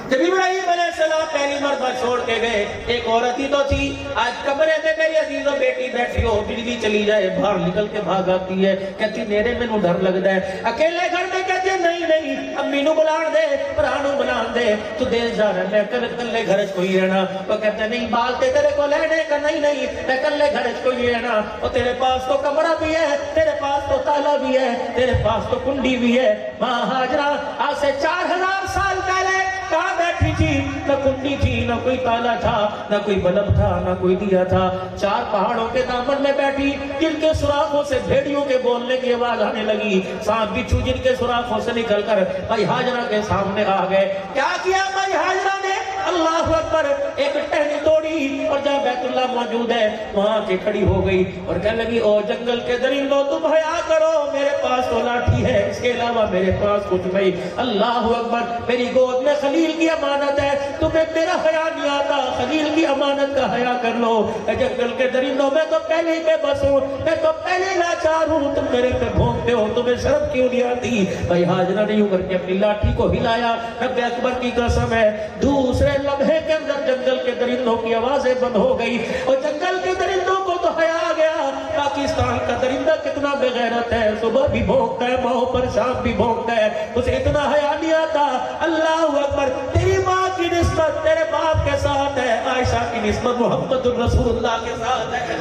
جب ابراہیم علیہ السلام پہلی مرتبہ چھوڑ کے گئے, ایک عورت ہی تو تھی. آج کمرے میں میری عزیزوں بیٹی بیٹھی ہو, بجلی چلی جائے باہر نکل کے بھاگ آتی ہے, کہتی میرے میں نو ڈر لگتا ہے. اکیلے گھر میں کہتی ہے نہیں نہیں, امی نو بلان دے, پرانو بلان دے, تو دیر جا رہا میں کلے گھر کوئی رہنا. وہ کہتے نہیں بال تے تیرے کو لینے کا نہیں نہیں, میں کلے گھر کوئی رہنا. اور تیرے پاس تو کمرہ بھی ہے, تیرے پاس تو تالا بھی ہے, تیرے پاس تو کنڈی بھی ہے. ماں ہاجرہ آج سے 4000 سال پہلے کہاں بیٹھی تھی؟ نہ کنڈی تھی, نہ کوئی تالا تھا, نہ کوئی بلب تھا, نہ کوئی دیا تھا. 4 پہاڑوں کے دامن میں بیٹھی, جن کے سوراخوں سے بھیڑیوں کے بولنے کی آواز آنے لگی. سانپ بچھو جن کے سوراخوں سے نکل کر بھائی ہاجرہ کے سامنے آ گئے. کیا کیا بھائی ہاجرہ نے؟ اللہ اکبر. ایک ٹہنی توڑی اور جہاں بیت اللہ موجود ہے وہاں کے کھڑی ہو گئی اور کہنے لگی او جنگل کے درندوں تم حیا کرو, میرے پاس تو لاٹھی ہے, اس کے علاوہ میرے پاس کچھ نہیں. اللہ اکبر. میری گود میں خلیل کی امانت ہے, تمہیں میرا حیا نہیں آتا, خلیل کی امانت کا حیا کر لو. جنگل کے درندوں میں تو پہلے ہی بے بس ہوں, میں تو پہلے لاچار ہوں, تم میرے پہ بھونکتے ہو, تمہیں شرم کیوں نہیں آتی؟ بھائی ہاجرہ نے یوں کر کے اپنی لاٹھی کو ہلایا. رب اکبر کی قسم ہے, دوسرے لمحے کے اندر جنگل کے درندوں کی آوازیں بند ہو گئی. اور جنگل کے درندوں کو تو حیا آ گیا. پاکستان کا درندہ کتنا بے غیرت ہے, صبح بھی بھونکتا ہے, ماؤں پر شام بھی بھونکتا ہے, اسے اتنا حیا نہیں آتا. اللہ اکبر. تیری ماں کی نسبت تیرے باپ کے ساتھ ہے, عائشہ کی نسبت محمد الرسول اللہ کے ساتھ ہے.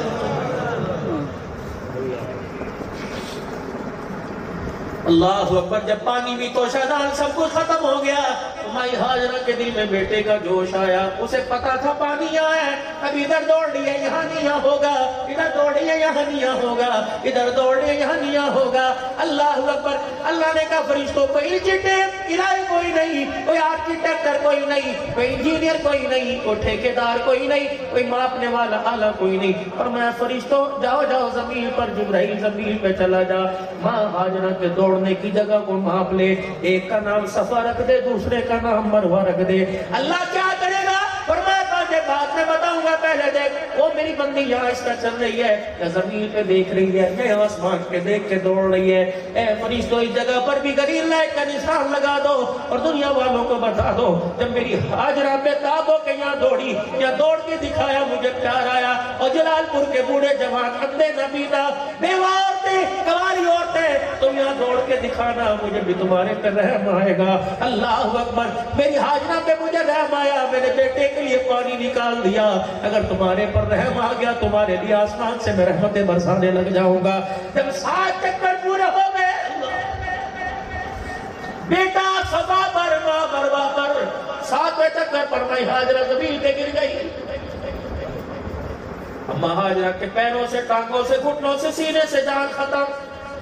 اللہ اکبر. جب پانی بھی تو شادان سب کچھ ختم ہو گیا, مائی ہاجرہ کے دل میں بیٹے کا جوش آیا. اسے پتا تھا پانی یہاں ہے, اب ادھر دوڑ لیے یہاں نہیں ہوگا, ادھر دوڑ لیے یہاں نہیں ہوگا, ادھر دوڑ لیے یہاں نہیں ہوگا. اللہ اکبر. اللہ نے کہا فرشتوں کوئی چٹے الہی کوئی نہیں, کوئی آرکیٹیکٹر کوئی نہیں, کوئی انجینئر کوئی نہیں, کوئی ٹھیکیدار کوئی نہیں, کوئی ماپنے والا آلہ کوئی نہیں. اور میں فرشتوں جاؤ جاؤ زمین پر, جبرائیل زمین پہ چلا جا, ماں ہاجرہ کے دوڑنے کی جگہ کو ماپ لے. ایک کا نام صفا رکھ دے, دوسرے کا نام مروہ رکھ دے. اللہ کیا کرے گا؟ فرمایا بعد میں بتاؤں گا, پہلے دیکھ وہ میری بندی یہاں اس کا چل رہی ہے, یا زمین پہ دیکھ رہی ہے, یا آسمان پہ دیکھ کے دوڑ رہی ہے. اے فرشتوں اس جگہ پر بھی گرین لائٹ کا نشان لگا دو اور دنیا والوں کو بتا دو, جب میری ہاجرہ پہ تاب ہو کے یہاں دوڑی, یا دوڑ کے دکھایا, مجھے پیار آیا. اور جلال پور کے بوڑھے جوان, اندھے نبینا, بیوہ عورتیں, کواری عورتیں, تم یہاں دوڑ کے دکھانا, مجھے بھی تمہارے پہ رحم آئے گا. اللہ اکبر. میری ہاجرہ پہ مجھے رحم آیا, میرے بیٹے کے لیے پانی نکال دیا. اگر تمہارے پر رحم آ گیا, تمہارے لیے آسمان سے میں رحمتیں برسانے لگ جاؤں گا. جب 7 چکر پورے ہو گئے, بیٹا صفا پر, ماں مروہ پر, 7ویں چکر پر میں ہاجرہ زمین پہ گر گئی. اما ہاجرہ کے پیروں سے, ٹانگوں سے, گھٹنوں سے, سینے سے جان ختم.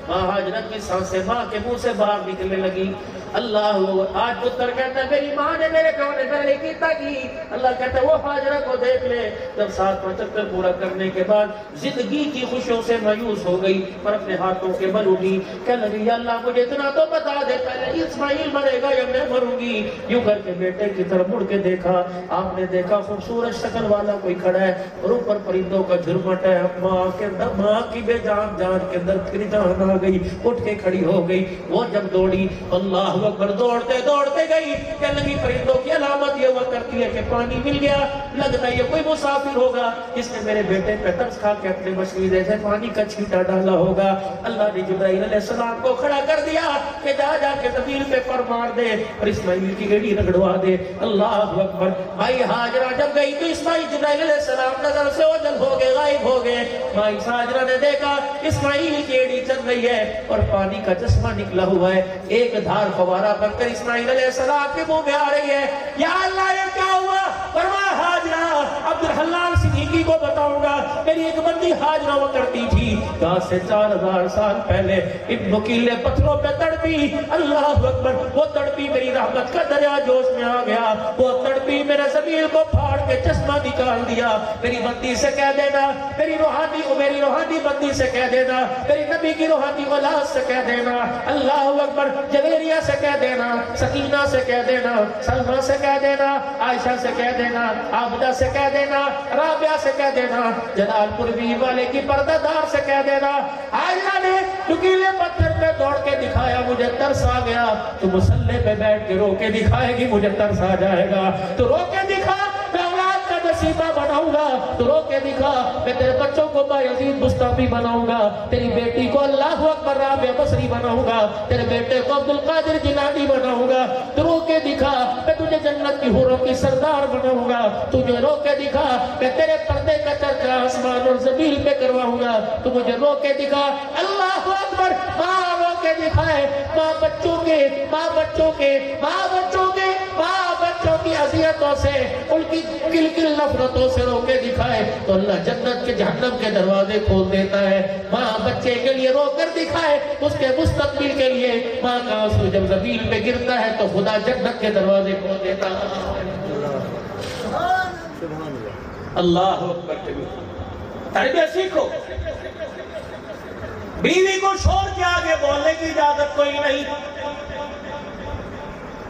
ماں ہاجرہ کی سانسیں ماں کے منہ سے باہر نکلنے لگی. اللہ آج پتر کہتا ہے میری ماں نے میرے پیو نے پہلے کیتا کی. اللہ کہتا ہے وہ ہاجرہ کو دیکھ لے جب 7واں چکر پورا کرنے کے بعد زندگی کی خوشیوں سے مایوس ہو گئی پر اپنے ہاتھوں کے بل اٹھی کہنے لگی یا اللہ مجھے اتنا تو بتا دے پہلے اسماعیل مرے گا یا میں مروں گی. یوں کر کے بیٹے کی طرف مڑ کے دیکھا, آپ نے دیکھا خوبصورت شکل والا کوئی کھڑا ہے اور اوپر پرندوں کا جھرمٹ ہے. ماں کی بے جان جان کے اندر پھر جان آ گئی, اٹھ کے کھڑی ہو گئی. وہ جب دوڑی اللہ اکبر دوڑتے دوڑتے گئی کہنے لگی پرندوں کی علامت یہ ہوا کرتی ہے کہ پانی مل گیا, لگتا ہے یہ کوئی مسافر ہوگا جس نے میرے بیٹے پہ ترس کھا کے اپنے مچھلی جیسے پانی کا چھینٹا ڈالا ہوگا. اللہ نے جبرائیل علیہ السلام کو کھڑا کر دیا کہ جا جا کے زمین پہ پر مار دے اور اسماعیل کی گیڑی رگڑوا دے. اللہ اکبر. بھائی ہاجرہ جب گئی تو اسماعیل جبرائیل علیہ السلام نظر سے اوجھل ہو گئے, غائب ہو گئے. ماں ہاجرہ نے دیکھا اسماعیل کی گیڑی چل رہی ہے اور پانی کا چشمہ نکلا ہوا ہے, ایک دھار فوارہ بن کر اسماعیل علیہ السلام کے منہ میں آ رہی ہے. یا اللہ یہ کیا ہوا؟ فرمایا ہاجرہ عبدالحلال صدیقی کو بتاؤں گا میری ایک بندی ہاجرہ وہ کرتی تھی آج سے 4000 سال پہلے ان نکیلے پتھروں پہ تڑپی. اللہ اکبر. وہ تڑپی میری رحمت کا دریا جوش میں آ گیا, وہ تڑپی میرے زمین کو پھاڑ کے چشمہ نکال دیا. میری بندی سے کہہ دینا, میری روحانی بندی سے کہہ دینا, میری نبی کی روحانی اولاد سے کہہ دینا, اللہ اکبر, جویریہ سے کہہ دینا, سکینہ سے کہہ دینا, سلمہ سے کہہ دینا, عائشہ سے کہہ دینا, عابدہ سے کہہ دینا, رابعہ سے کہہ دینا, جلال پور ویر والے کی پردہ دار سے کہہ دینا. ہاجرہ نے نکیلے پتھر پہ دوڑ کے دکھایا مجھے ترس آ گیا. تو مصلی پہ بیٹھ کے رو کے دکھائے گی مجھے ترس آ جائے گا. تو رو کے دکھا میں اولاد کا نصیبہ بناؤں گا. تو رو کے دکھا میں تیرے بچوں کو بایزید بستامی بناؤں گا, تیری بیٹی کو اللہ اکبر رابعہ بصری بناؤں گا, تیرے بیٹے کو عبدالقادر جیلانی بناؤں گا. تو رو کے دکھا میں تجھے جنت کی حوروں کی سردار بناؤں گا. تجھے رو کے دکھا میں تیرے پردے کا چرچا آسمان اور زمین پہ کرواؤں گا. تو مجھے رو کے دکھا. اللہ اکبر. ماں رو کے دکھائے, ماں بچوں کی اذیتوں سے, ان کی کل کل نفرتوں سے رو کے دکھائے تو اللہ جنت کے جہنم کے دروازے کھول دیتا ہے. ماں بچے کے لیے رو کر دکھائے اس کے مستقبل کے لیے, ماں کا آنسو جب زمین پہ گرتا ہے تو خدا جنت کے دروازے کھول دیتا ہے. اللہ اکبر. تربیت سیکھو. بیوی کو شور کے آگے بولنے کی اجازت کوئی نہیں.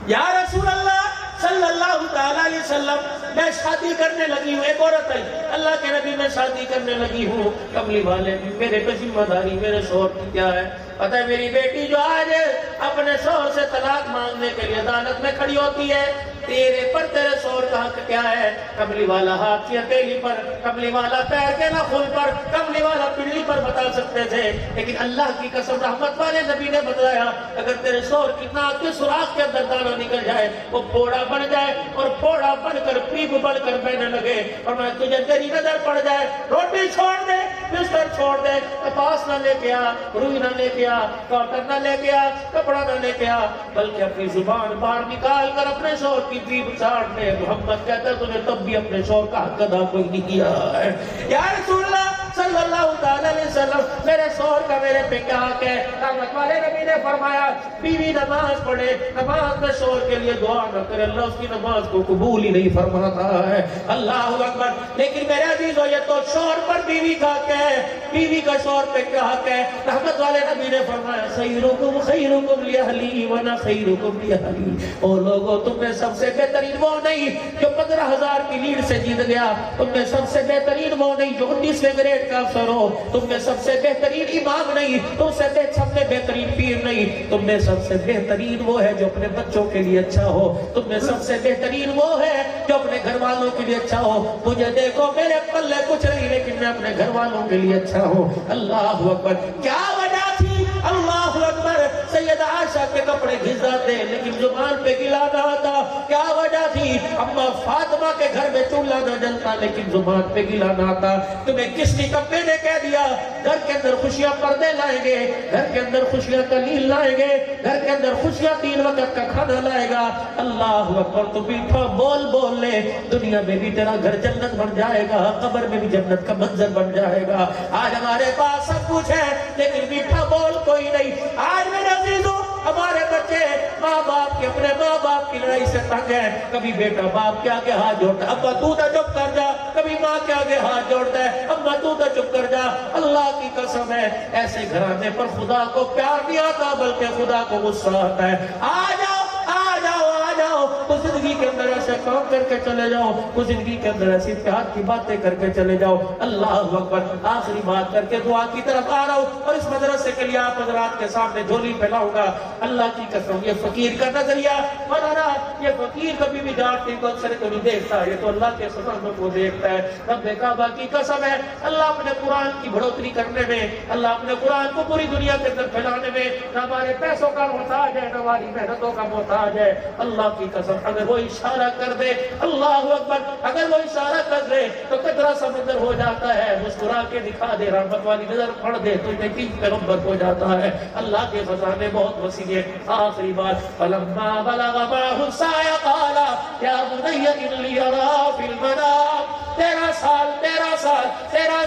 یا رسول اللہ صلی اللہ تعالیٰ علیہ وسلم میں شادی کرنے لگی ہوں. ایک عورت ہے, اللہ کے نبی میں شادی کرنے لگی ہوں. کملی والے میرے پہ ذمہ داری میرے شوہر کی کیا ہے؟ پتہ ہے میری بیٹی جو آج اپنے شوہر سے طلاق مانگنے کے لیے عدالت میں کھڑی ہوتی ہے, تیرے پر تیرے شوہر کا حق کیا ہے؟ کملی والا ہاتھ کی ہتھیلی پر, کملی والا پیر کے ناخن پر, کملی والا پنڈلی پر بتا سکتے تھے, لیکن اللہ کی قسم رحمت والے نبی نے بتایا اگر تیرے شوہر کی ناک کے سوراخ کے اندر دانہ نکل جائے, وہ پھوڑا بن جائے اور پھوڑا بن کر پیپ بڑھ کر بہنے لگے اور میں تجھے تیری نظر پڑ جائے, روٹی چھوڑ دے, بستر چھوڑ دے, کپاس نہ لے کے آ, روئی نہ لے کے آ, کاٹن نہ لے کے آ, کپڑا نہ لے کے آ, بلکہ اپنی زبان باہر نکال کر اپنے شوہر کی پیپ چاڑ دے. محمد کہتا ہے تو نے تب بھی اپنے شوہر کا حق ادا کوئی نہیں کیا ہے. یا رسول اللہ صلی اللہ تعالیٰ علیہ وسلم میرے شوہر کا میرے پہ کیا حق ہے؟ رحمت والے نبی نے فرمایا بیوی نماز پڑھے, نماز میں شوہر کے لیے دعا نہ کرے, اللہ اس کی نماز کو قبول ہی نہیں فرماتا ہے. اللہ اکبر. لیکن میرے عزیزو یہ تو شوہر پر بیوی کا حق ہے, بیوی کا شوہر پہ کیا حق ہے؟ رحمت والے نبی نے فرمایا خیرکم لأہلی وانا خیرکم لأہلی. او لوگو تم میں سب سے بہترین وہ نہیں جو 15,000 کی لیڈ سے جیت گیا, تم میں سب سے بہترین وہ نہیں جو 19ویں گریڈ کا افسر ہو, تم میں سب سے بہترین امام نہیں, تم سے سب سے بہترین پیر نہیں, تم میں سب سے بہترین وہ ہے جو اپنے بچوں کے لیے اچھا ہو, تم میں سب سے بہترین وہ ہے جو اپنے گھر والوں کے لیے اچھا ہو. مجھے دیکھو میرے پلے کچھ نہیں لیکن میں اپنے گھر والوں کے لیے اچھا ہوں. اللہ اکبر. کیا وجہ تھی؟ اللہ اکبر. سیدہ عائشہ کے کپڑے گھس جاتے لیکن زبان پہ گلا نہ آتا. کیا وجہ تھی؟ اما فاطمہ کے گھر میں چولہا نہ جلتا لیکن زبان پہ گلا نہ آتا. تمہیں کس نکمے نے کہہ دیا گھر کے اندر خوشیاں پردے لائیں گے, گھر کے اندر خوشیاں قلیل لائیں گے, گھر کے اندر خوشیاں 3 وقت کا کھانا لائے گا؟ اللہ اکبر. تو میٹھا بول لے, دنیا میں بھی تیرا گھر جنت بن جائے گا, قبر میں بھی جنت کا منظر بن جائے گا. آج ہمارے پاس سب کچھ ہے لیکن میٹھا بول کوئی نہیں. آج میرے عزیزوں ہمارے بچے ماں باپ کے اپنے ماں باپ کی لڑائی سے تنگ ہیں. کبھی بیٹا باپ کے آگے ہاتھ جوڑتا ہے, ابا تو چپ کر جا. کبھی ماں کے آگے ہاتھ جوڑتا ہے, ابا تو چپ کر جا. اللہ کی قسم ہے ایسے گھرانے پر خدا کو پیار نہیں آتا بلکہ خدا کو غصہ آتا ہے. آ جاؤ کچھ زندگی کے اندر ایسے کام کر کے چلے جاؤ, کچھ زندگی کے اندر ایسی پیار کی باتیں کر کے چلے جاؤ. اللہ اکبر. آخری بات کر کے دعا کی طرف آ رہا ہوں اور اس مدرسے کے لیے آپ حضرات کے سامنے جھولی پھیلاؤں گا. اللہ کی قسم یہ فقیر کا نظریہ مولانا, یہ فقیر کبھی بھی جاتی کو اکثر کبھی دیکھتا ہے, یہ تو اللہ کے سامنے کو دیکھتا ہے. رب کعبہ کی قسم ہے اللہ اپنے قرآن کی بڑھوتری کرنے میں, اللہ اپنے قرآن کو پوری دنیا کے اندر پھیلانے میں نہ ہمارے پیسوں کا محتاج ہے نہ ہماری محنتوں کا محتاج ہے. اللہ کی قسم اگر وہ اشارہ کر دے, اللہ اکبر, اگر وہ اشارہ کر دے تو قطرہ سمندر ہو جاتا ہے. مسکرا کے دکھا دے, رحمت والی نظر پڑ دے تو یقین پیغمبر ہو جاتا ہے. اللہ کے خزانے بہت وسیع ہیں. آخری بات, فلما بلغ معه السعي قال يا بني إني أرى في المنام. 13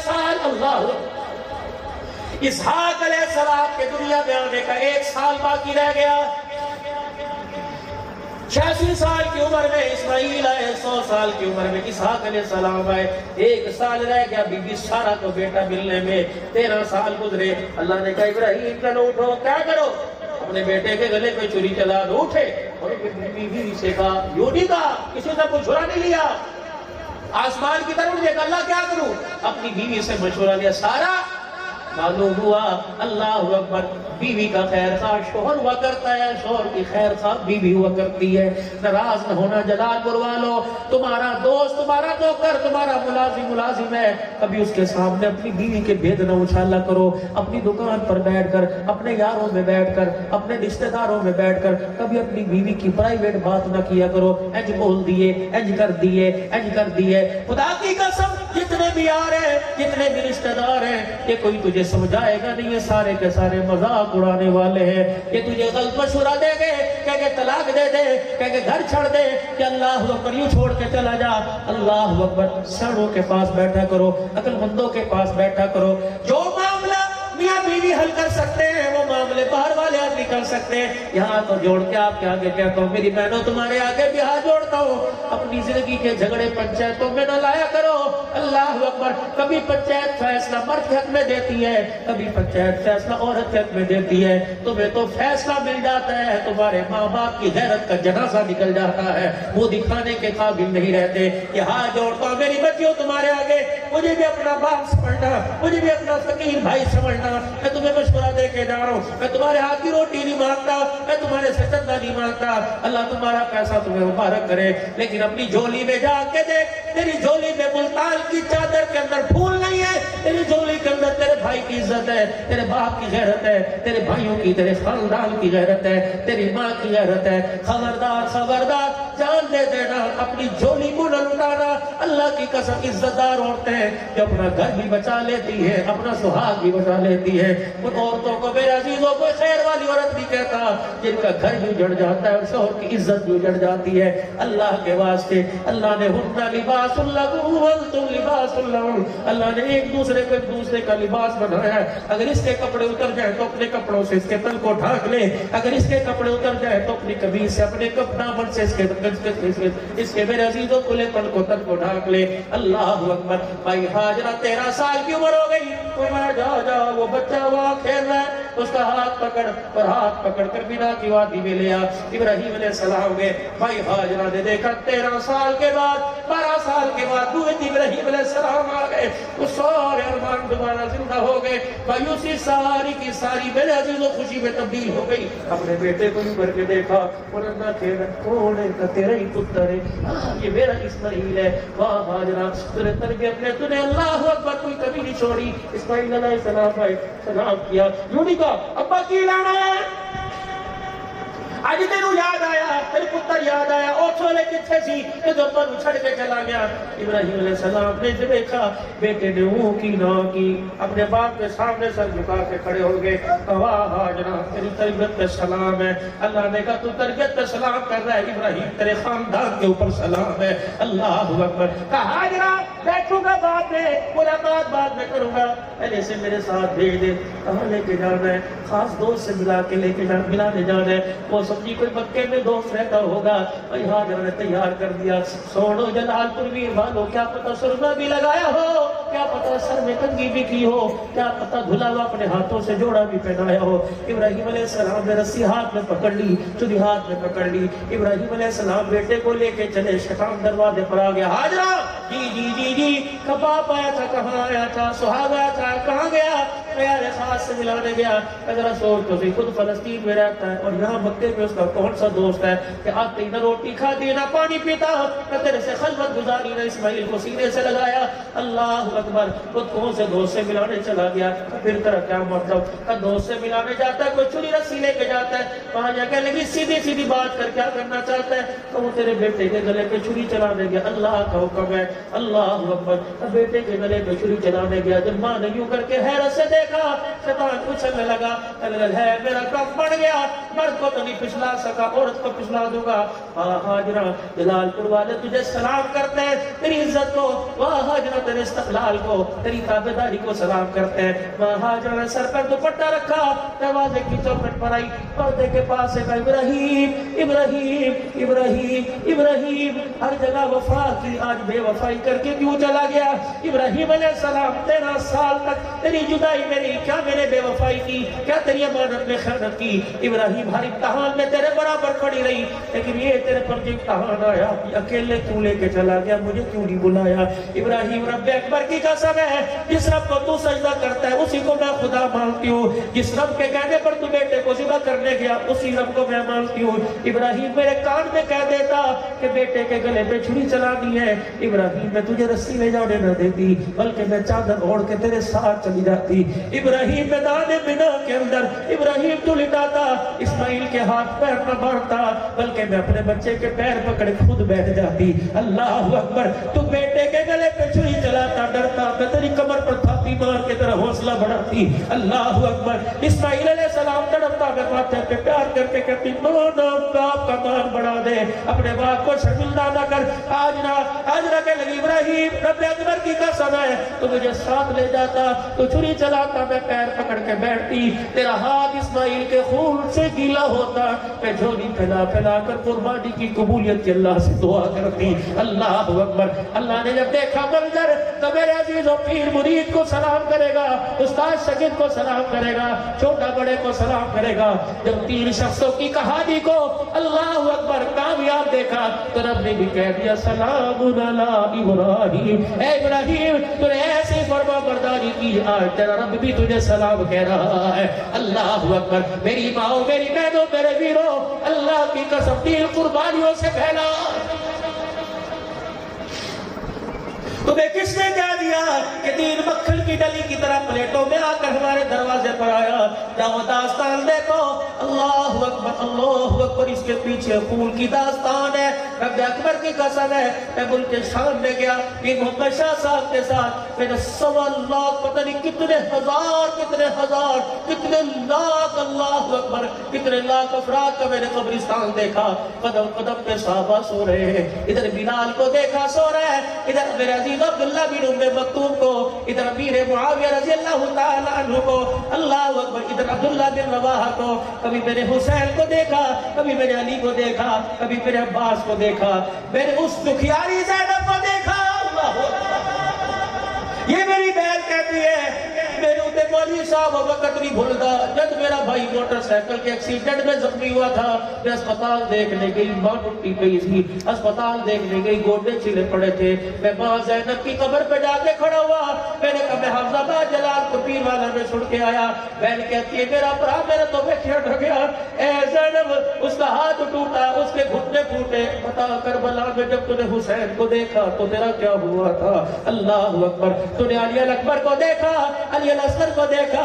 سال اللہ. اسحاق علیہ السلام کے دنیا میں آنے کا 1 سال باقی رہ گیا. 86 سال کی عمر میں اسماعیل آئے, 100 سال کی عمر میں اسحاق علیہ السلام آئے. 1 سال رہ گیا بی بی سارا کو بیٹا ملنے میں. 13 سال گزرے. اللہ نے کہا ابراہیم چلو اٹھو, کیا کرو, اپنے بیٹے کے گلے پہ چھری چلا دو. اٹھے اور بیوی سے کہا, یوں نہیں کہا, کسی نے کوئی چھرا نہیں لیا, آسمان کی طرف دیکھا, اللہ کیا کروں, اپنی بیوی سے مشورہ لیا. سارا معلوم ہوا اللہ اکبر بیوی کا خیر خواہ شوہر ہوا کرتا ہے, شوہر کی خیر خواہ بیوی ہوا کرتی ہے. ناراض نہ ہونا, جلال کروا لو. تمہارا دوست, تمہارا نوکر, تمہارا ملازم ہے, کبھی اس کے سامنے اپنی بیوی کے بھید نہ اچھالا کرو. اپنی دکان پر بیٹھ کر, اپنے یاروں میں بیٹھ کر, اپنے رشتہ داروں میں بیٹھ کر کبھی اپنی بیوی کی پرائیویٹ بات نہ کیا کرو. انج بول دیے, انج کر دیے. خدا کی قسم جتنے بھی یار ہیں, جتنے بھی رشتہ دار ہیں, یہ کوئی تجھے سمجھائے گا نہیں, یہ سارے کے سارے مذاق اڑانے والے ہیں. یہ تجھے غلط مشورہ دے گے, کہ طلاق دے دے, کہ گھر چھڑ دے, کہ اللہ اکبر یوں چھوڑ کے چلا جا. اللہ اکبر. سڑوں کے پاس بیٹھا کرو, عقل مندوں کے پاس بیٹھا کرو. جو معاملہ میاں بیوی حل کر سکتے ہیں وہ معاملے باہر والے آدمی کر سکتے ہیں. یہاں تو جوڑ کے آپ کے آگے کہتا ہوں, میری بہنوں تمہارے آگے بھی ہاتھ جوڑتا ہوں, اپنی زندگی کے جھگڑے پنچایتوں میں نہ لایا کرو. اللہ اکبر. کبھی پنچایت فیصلہ مرد کے حق میں دیتی ہے, کبھی پنچایت فیصلہ عورت کے حق میں دیتی ہے. تمہیں تو فیصلہ مل جاتا ہے, تمہارے ماں باپ کی غیرت کا جنازہ نکل جاتا ہے, وہ دکھانے کے قابل نہیں رہتے. یہ ہاتھ جوڑتا ہوں میری بچیوں تمہارے آگے, مجھے بھی اپنا باپ سمجھنا, مجھے بھی اپنا فقیر بھائی سمجھنا. میں تمہیں مشورہ دے کے جا رہا ہوں, میں تمہارے ہاتھ کی روٹی نہیں مانگتا, میں تمہارے سے چندہ نہیں مانگتا. اللہ تمہارا پیسہ تمہیں مبارک کرے, لیکن اپنی جھولی میں جا کے دیکھ, تیری جھولی میں ملتان کی چادر کے اندر پھول نہیں ہے, تیری جھولی کے اندر تیرے بھائی کی عزت ہے, تیرے باپ کی غیرت ہے, تیرے بھائیوں کی, تیرے خاندان کی غیرت ہے, تیری ماں کی غیرت ہے. خبردار, جان دے دینا, اپنی جھولی کو نہ لٹانا. اللہ کی قسم عزت دار عورتیں جو اپنا گھر بھی بچا لیتی ہے, اپنا سہاگ بھی بچا لیتی ہے, ان عورتوں کو میرے عزیزوں کو خیر والی عورت نہیں کہتا, جن کا گھر بھی اجڑ جاتا ہے اور شوہر کی عزت بھی اجڑ جاتی ہے. اللہ کے واسطے اللہ نے ہن لباس لکم وانتم لباس لہن, اللہ نے ایک دوسرے کو ایک دوسرے کا لباس بنایا ہے. اگر اس کے کپڑے اتر جائیں تو اپنے کپڑوں سے اس کے تن کو ڈھانک لے, اگر اس کے کپڑے اتر جائیں تو اپنی قمیص سے, اپنے دامن سے اس کے میرے عزیزوں کھلے تن کو ڈھانک لے. اللہ اکبر. بھائی حاجرہ 13 سال کی عمر ہو گئی, جا وہ بچہ وہاں کھیل رہا ہے, اس کا ہاتھ پکڑ کر بنا کی وادی میں لیا. ابراہیم علیہ السلام گئے. بھائی حاجرہ نے دیکھا 13 سال کے بعد, 12 سال کے بعد ابراہیم علیہ السلام آ گئے, وہ سارے ارمان دوبارہ زندہ ہو گئے. بھائی اسی ساری کی ساری میرے عزیزوں خوشی میں تبدیل ہو گئی. اپنے بیٹے کو یوں کر کے دیکھا, ورنہ کھیل کون ہے, تیرا ہی پتر ہے, یہ میرا اسماعیل ہے. واہ حاجرہ, تیرے تربیت نے تُنے اللہ اکبر کوئی کبھی نہیں چھوڑی. اسماعیل علیہ السلام بھائی سلام کیا, یوں نہیں کہا ابا کی لانا ہے, آج تینوں یاد آیا, تیرے پتر یاد آیا, اوٹھو لے والے کتنے سی کہ جو پر چھڑ کے چلا گیا. ابراہیم علیہ السلام نے جب دیکھا بیٹے نے وہ کی نہ کی اپنے باپ کے سامنے سر جھکا کے کھڑے ہو گئے. واہ ہاجرہ تیری تربیت پہ سلام ہے. اللہ نے کہا تو تربیت پہ سلام کر رہا ہے ابراہیم تیرے خاندان کے اوپر سلام ہے. اللہ اکبر. کہا ہاجرہ بیٹھوں گا بعد میں ملاقات بعد میں کروں گا پہلے سے میرے ساتھ بھیج دے. کہاں لے کے جانا ہے؟ خاص دوست سے ملا کے لے کے ملانے جانا ہے. وہ سمجھی کوئی مکے میں دوست رہتا ہوگا. بھائی ہاجرہ نے تیار کر دیا. سوڑو جلال پرویر والو کیا پتہ سرما بھی لگایا ہو, کیا پتہ سر میں کنگھی بھی کی ہو, کیا پتہ دھلا ہوا اپنے ہاتھوں سے جوڑا بھی پہنایا ہو. ابراہیم علیہ السلام نے رسی ہاتھ میں پکڑ لی, چلی ہاتھ میں پکڑ لی. ابراہیم علیہ السلام بیٹے کو لے کے چلے. شیطان دروازے پر آ گیا. ہاجرہ جی جی جی جی کباب آیا تھا, کہاں آیا تھا؟ سہاگ آیا تھا, کہاں گیا؟ پیارے خاص سے ملانے گیا. اگر سوچ تو خود فلسطین میں رہتا ہے اور یہاں مکے میں اس کا کون سا دوست ہے کہ آتے ہی نہ روٹی کھاتی نہ پانی پیتا, نہ تیرے سے خلوت گزاری, نہ اسماعیل کو سینے سے لگایا. اللہ اکبر. خود کون سے دوست سے ملانے چلا گیا؟ پھر طرح کیا مطلب کہ دوست سے ملانے جاتا ہے کوئی چوری رسی لے کے جاتا ہے, وہاں جا کے لگی سیدھی سیدھی بات کر کیا کرنا چاہتا ہے تو وہ تیرے بیٹے کے گلے پہ چھری چلا دے گیا. اللہ کا حکم ہے. اللہ اکبر. بیٹے کے گلے پہ چھری چلانے گیا. جب ماں نے یوں کر کے حیرت سے دیکھا شیطان اچھلنے لگا. ہے میرا کام بڑھ گیا, مرد کو تو نہیں پچھلا سکا, عورت کو پچھلا دوں گا. ہاجرہ جلال پور والے تجھے سلام کرتے ہیں, تیری عزت کو. واہ ہاجرہ تیرے استقلال کو, تیری تابعداری کو سلام کرتے ہیں. واہ ہاجرہ نے سر پر دوپٹہ رکھا, دروازے کی چوکھٹ پر آئی, پردے کے پاس سے کہا ابراہیم ابراہیم ابراہیم ابراہیم. ہر جگہ وفا کی, آج بے وفائی کر کے کیوں چلا گیا؟ ابراہیم علیہ السلام 13 سال تک تیری جدائی میں نہیں, کیا میں نے بے وفائی کی, کیا تیری امانت میں خیانت کی؟ ابراہیم ہر امتحان میں تیرے برابر کھڑی رہی, لیکن یہ تیرے پر جو امتحان آیا اکیلے کیوں لے کے چلا گیا, مجھے کیوں نہیں بلایا؟ ابراہیم رب اکبر کی قسم ہے, جس رب کو تو سجدہ کرتا ہے اسی کو میں خدا مانتی ہوں. جس رب کے کہنے پر تو بیٹے کو ذبح کرنے گیا اسی رب کو میں مانتی ہوں. ابراہیم میرے کان میں کہہ دیتا کہ بیٹے کے گلے پہ چھری چلانی ہے, ابراہیم میں تجھے رسی لے جانے نہ دیتی, بلکہ میں چادر اوڑھ کے تیرے ساتھ چلی جاتی. ابراہیم میدان بنا کے اندر ابراہیم تو لٹاتا, اسماعیل کے ہاتھ پیر نہ مارتا, بلکہ میں اپنے بچے کے پیر پکڑے خود بیٹھ جاتی. اللہ اکبر. تو بیٹے کے گلے پہ چھری چلاتا, ڈرتا, میں تیری کمر پر تھاپی مار کے تیرا حوصلہ بڑھاتی. اللہ اکبر. اسماعیل علیہ السلام تڑپتا میں ماتھے پہ پیار کر کے کہتی مانا باپ کا مان بڑھا دے, اپنے باپ کو شرمندہ نہ کر. آج کے لگی ابراہیم رب اکبر کی قسم ہے تو مجھے ساتھ لے جاتا, تو چھری چلاتا, میں پیر پکڑ کے بیٹھتی, تیرا ہاتھ اسماعیل کے خون سے گیلا ہوتا, میں جھولی پھیلا پھیلا کر قربانی کی قبولیت کی اللہ سے دعا کرتی. اللہ اکبر. اللہ نے جب دیکھا منظر تو میرے عزیز و پیر مرید کو سلام کرے گا, استاد شاگرد کو سلام کرے گا, چھوٹا بڑے کو سلام کرے گا. جب 3 شخصوں کی کہانی کو اللہ اکبر کامیاب دیکھا تو رب نے بھی کہہ دیا سلام علی ابراہیم. اے ابراہیم تو نے ایسی فرما برداری کی, آج تیرا رب بھی تجھے سلام کہہ رہا ہے. اللہ اکبر. میری ماں میری بہنوں میرے ویروں, اللہ کی قسم دل قربانیوں سے پھیلا. تمہیں کس نے کہہ دیا کہ دین مکھن کی ڈلی کی طرح پلیٹوں میں آ کر ہمارے دروازے پر آیا؟ جاؤ داستان دیکھو. اللہ اکبر اللہ اکبر. اس کے پیچھے خون کی داستان ہے. رب اکبر کی قسم ہے, میں ملک شام میں گیا یہ محمد شاہ صاحب کے ساتھ, میں نے 1.25 لاکھ پتہ نہیں کتنے ہزار کتنے لاکھ اللہ اکبر کتنے لاکھ افراد کا میں نے قبرستان دیکھا. قدم قدم پہ صحابہ سو رہے ہیں, ادھر بلال کو دیکھا سو رہا ہے, ادھر میرے عزیز عبداللہ بن ام مکتوم کو, ادھر امیر معاویہ رضی اللہ تعالیٰ عنہ کو, اللہ اکبر, ادھر عبداللہ بن رواحہ کو, کبھی میں نے حسین کو دیکھا, کبھی میں نے علی کو دیکھا, کبھی میرے عباس کو دیکھا, میں نے اس دکھیاری زینب کو دیکھا. اللہ اکبر. یہ میری بہن کہتی ہے میرے اتنے مولوی صاحب وقت نہیں بھولتا جب میرا بھائی موٹر سائیکل کے ایکسیڈنٹ میں زخمی ہوا تھا. میں اسپتال دیکھنے گئی, ماں ٹوٹی پئی تھی, اسپتال دیکھنے گئی, گوڈے چھلے پڑے تھے. میں ماں زینب کی قبر پہ جا کے کھڑا ہوا, میں نے کہا میں حافظ آباد جلال کو پیر والا میں چھوڑ کے آیا. بہن کہتی ہے میرا برا میرا تو میں کھڑ گیا. اے زینب, اس کا ہاتھ ٹوٹا, اس کے گھٹنے پھوٹے, بتا کربلا میں جب تو نے حسین کو دیکھا تو تیرا کیا ہوا تھا؟ اللہ اکبر. تو نے علی اکبر کو دیکھا, علی الاسکر کو دیکھا،